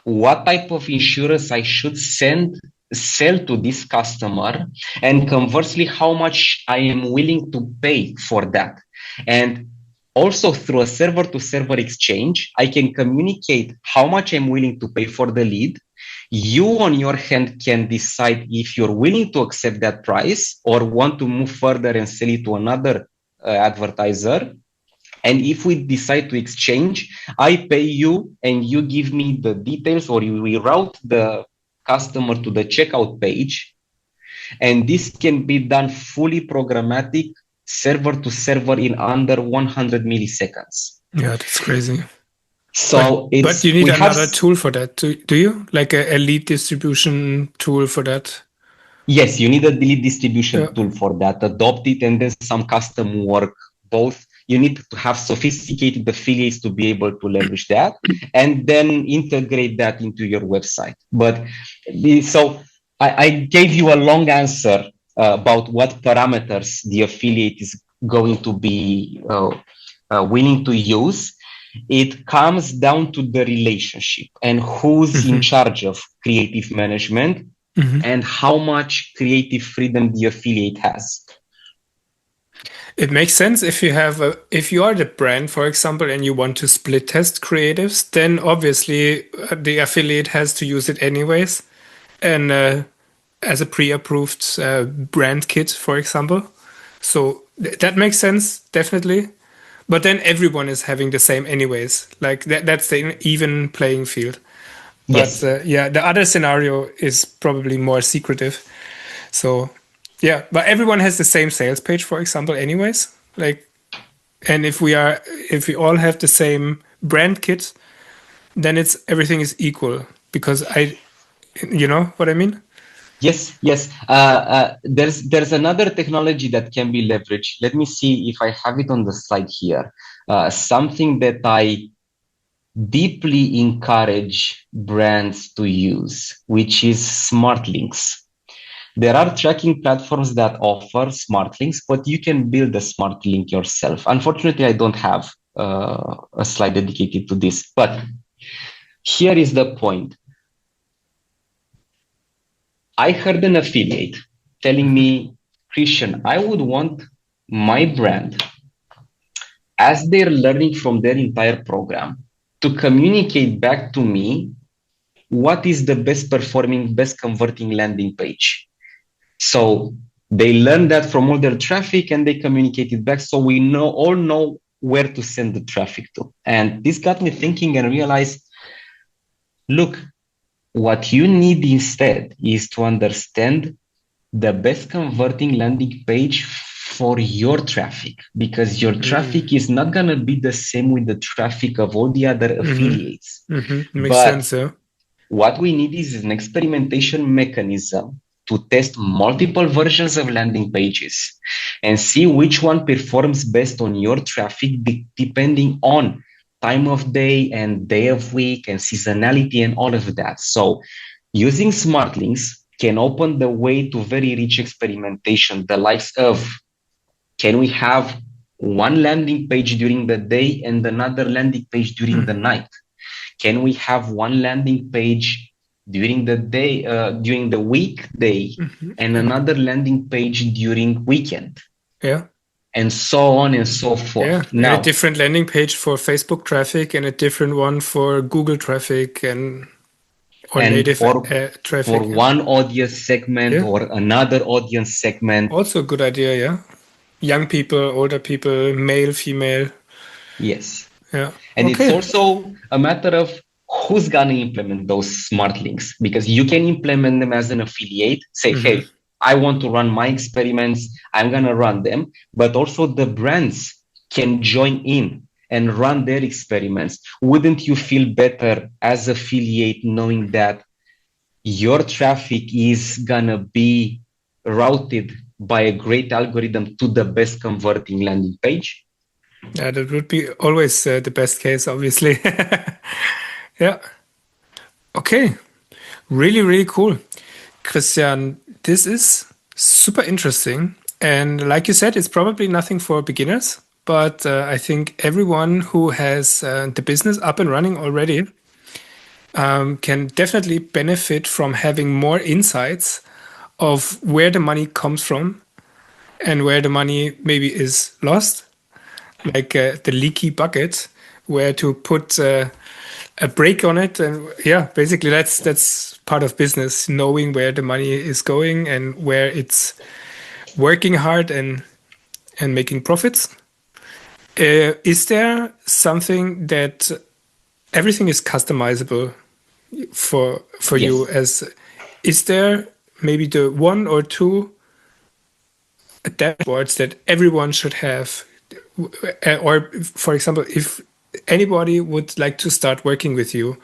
what type of insurance I should sell to this customer, and conversely, how much I am willing to pay for that. And also through a server to server exchange, I can communicate how much I'm willing to pay for the lead. You, on your hand, can decide if you're willing to accept that price or want to move further and sell it to another advertiser. And if we decide to exchange, I pay you and you give me the details, or we route the customer to the checkout page. And this can be done fully programmatic, server to server, in under 100 milliseconds. Yeah, that's crazy. So but you need another tool for that, do you? Like a lead distribution tool for that? Yes, you need a lead distribution tool for that. Adopt it, and then some custom work. Both. You need to have sophisticated affiliates to be able to leverage that, and then integrate that into your website. But so I gave you a long answer about what parameters the affiliate is going to be willing to use. It comes down to the relationship and who's in charge of creative management and how much creative freedom the affiliate has. It makes sense if you have if you are the brand, for example, and you want to split test creatives, then obviously the affiliate has to use it anyways, and as a pre-approved brand kit, for example. So that makes sense, definitely. But then everyone is having the same anyways. Like that's the even playing field. But Yes. yeah, the other scenario is probably more secretive. So yeah, but everyone has the same sales page, for example, anyways. Like, and if we all have the same brand kit, then everything is equal, because you know what I mean? Yes. There's another technology that can be leveraged. Let me see if I have it on the slide here. Something that I deeply encourage brands to use, which is smart links. There are tracking platforms that offer smart links, but you can build a smart link yourself. Unfortunately, I don't have a slide dedicated to this, but here is the point. I heard an affiliate telling me, Cristian, I would want my brand, as they're learning from their entire program, to communicate back to me what is the best performing, best converting landing page. So they learn that from all their traffic and they communicate it back. So we all know where to send the traffic to. And this got me thinking and realized, look, what you need instead is to understand the best converting landing page for your traffic, because your traffic is not going to be the same with the traffic of all the other affiliates. Makes sense, yeah. What we need is an experimentation mechanism to test multiple versions of landing pages and see which one performs best on your traffic, depending on time of day and day of week and seasonality and all of that. So using smart links can open the way to very rich experimentation, the likes of, can we have one landing page during the day and another landing page during the night? Can we have one landing page during the day, during the weekday, and another landing page during weekend? Yeah. And so on and so forth. Yeah. Now, and a different landing page for Facebook traffic and a different one for Google traffic or native traffic. For one audience segment or another audience segment. Also a good idea, yeah. Young people, older people, male, female. Yes. Yeah. And it's also a matter of who's going to implement those smart links, because you can implement them as an affiliate, say, hey, I want to run my experiments, I'm going to run them, but also the brands can join in and run their experiments. Wouldn't you feel better as affiliate knowing that your traffic is going to be routed by a great algorithm to the best converting landing page? Yeah, that would be always the best case, obviously. Yeah. Okay. Really, really cool. Cristian, this is super interesting. And like you said, it's probably nothing for beginners, but I think everyone who has the business up and running already can definitely benefit from having more insights of where the money comes from and where the money maybe is lost, like the leaky bucket, where to put a break on it. And yeah, basically that's part of business, knowing where the money is going and where it's working hard and making profits. Is there something that everything is customizable for Yes. you? As is there maybe the one or two dashboards that everyone should have? Or for example, if anybody would like to start working with you,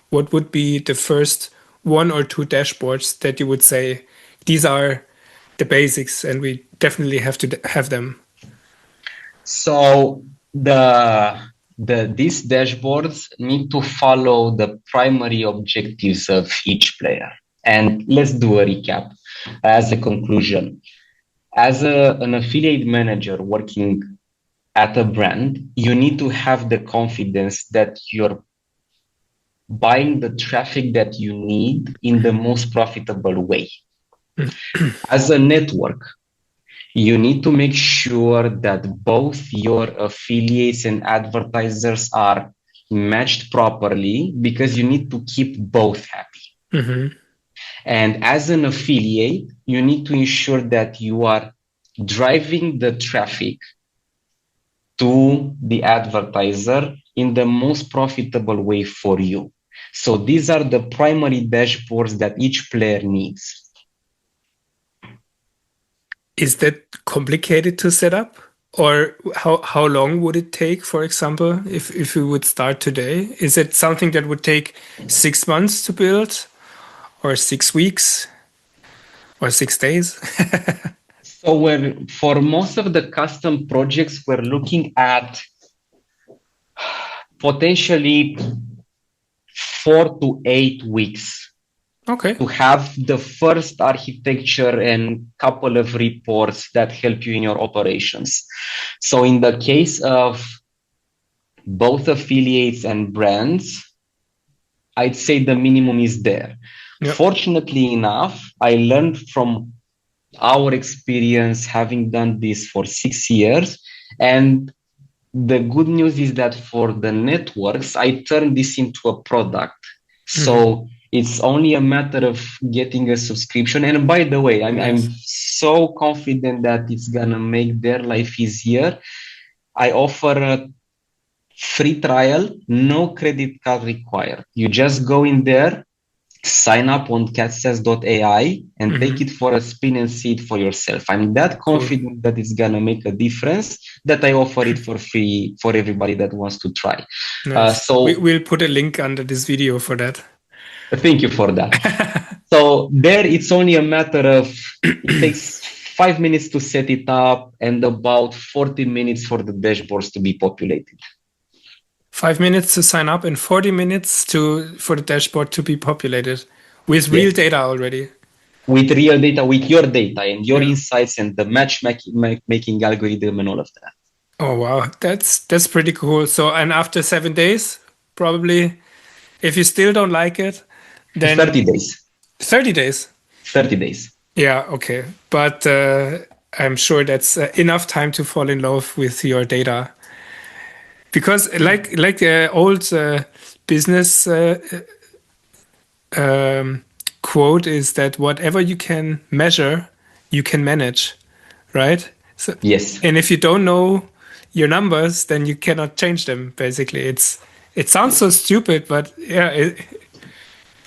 what would be the first one or two dashboards that you would say these are the basics and we definitely have to have them? So these dashboards need to follow the primary objectives of each player. And let's do a recap as a conclusion. As an affiliate manager working at a brand, you need to have the confidence that you're buying the traffic that you need in the most profitable way. As a network, you need to make sure that both your affiliates and advertisers are matched properly because you need to keep both happy. Mm-hmm. And as an affiliate, you need to ensure that you are driving the traffic to the advertiser in the most profitable way for you. So these are the primary dashboards that each player needs. Is that complicated to set up? Or how long would it take, for example, if we would start today? Is it something that would take 6 months to build, or 6 weeks, or 6 days? So for most of the custom projects, we're looking at potentially 4 to 8 weeks. Okay. To have the first architecture and couple of reports that help you in your operations. So in the case of both affiliates and brands, I'd say the minimum is there. Yep. Fortunately enough, I learned from our experience having done this for 6 years. And the good news is that for the networks, I turned this into a product. So it's only a matter of getting a subscription. And by the way, I'm so confident that it's gonna make their life easier. I offer a free trial, no credit card required. You just go in there, sign up on catsas.ai and take it for a spin and see it for yourself. I'm that confident that it's gonna make a difference that I offer it for free for everybody that wants to try. Nice. So we'll put a link under this video for that. Thank you for that. So there, it's only a matter of, it takes 5 minutes to set it up and about 40 minutes for the dashboards to be populated. 5 minutes to sign up and 40 minutes for the dashboard to be populated with real data already. With real data, with your data and your insights and the matchmaking algorithm and all of that. Oh, wow. That's pretty cool. So, and after 7 days, probably, if you still don't like it, then 30 days. 30 days. 30 days. Yeah, okay. But I'm sure that's enough time to fall in love with your data. Because like old business quote is that whatever you can measure, you can manage, right? So, yes. And if you don't know your numbers, then you cannot change them. Basically, it sounds so stupid, but yeah.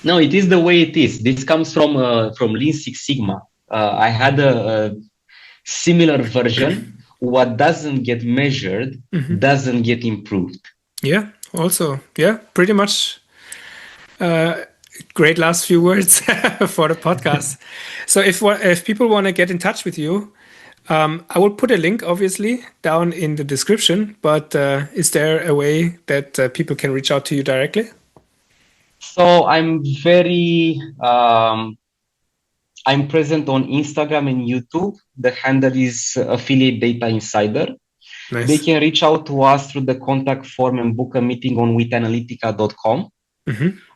No, it is the way it is. This comes from Lean Six Sigma. I had a similar version. What doesn't get measured doesn't get improved. Yeah. Also, yeah, pretty much. Great last few words for the podcast. So if people want to get in touch with you, I will put a link, obviously, down in the description. But is there a way that people can reach out to you directly? So I'm present on Instagram and YouTube. The handle is Affiliate Data Insider. Nice. They can reach out to us through the contact form and book a meeting on withanalytica.com.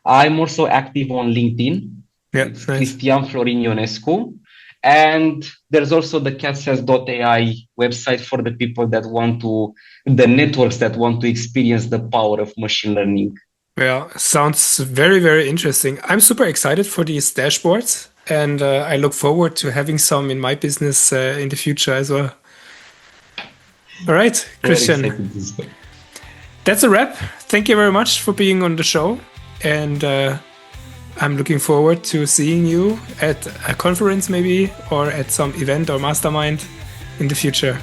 I'm also active on LinkedIn. Yeah, It's nice. Cristian Florin Ionescu. And there's also the catsays.ai website for the people that want to, the networks that want to experience the power of machine learning. Yeah, sounds very, very interesting. I'm super excited for these dashboards, and I look forward to having some in my business in the future as well. All right, Very Cristian, excited to start. that's a wrap. Thank you very much for being on the show, and I'm looking forward to seeing you at a conference maybe, or at some event or mastermind in the future.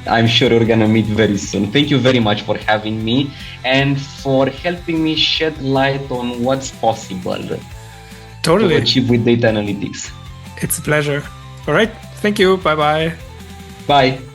I'm sure we're going to meet very soon. Thank you very much for having me and for helping me shed light on what's possible Totally. to achieve with data analytics. It's a pleasure. All right. Thank you. Bye-bye. Bye.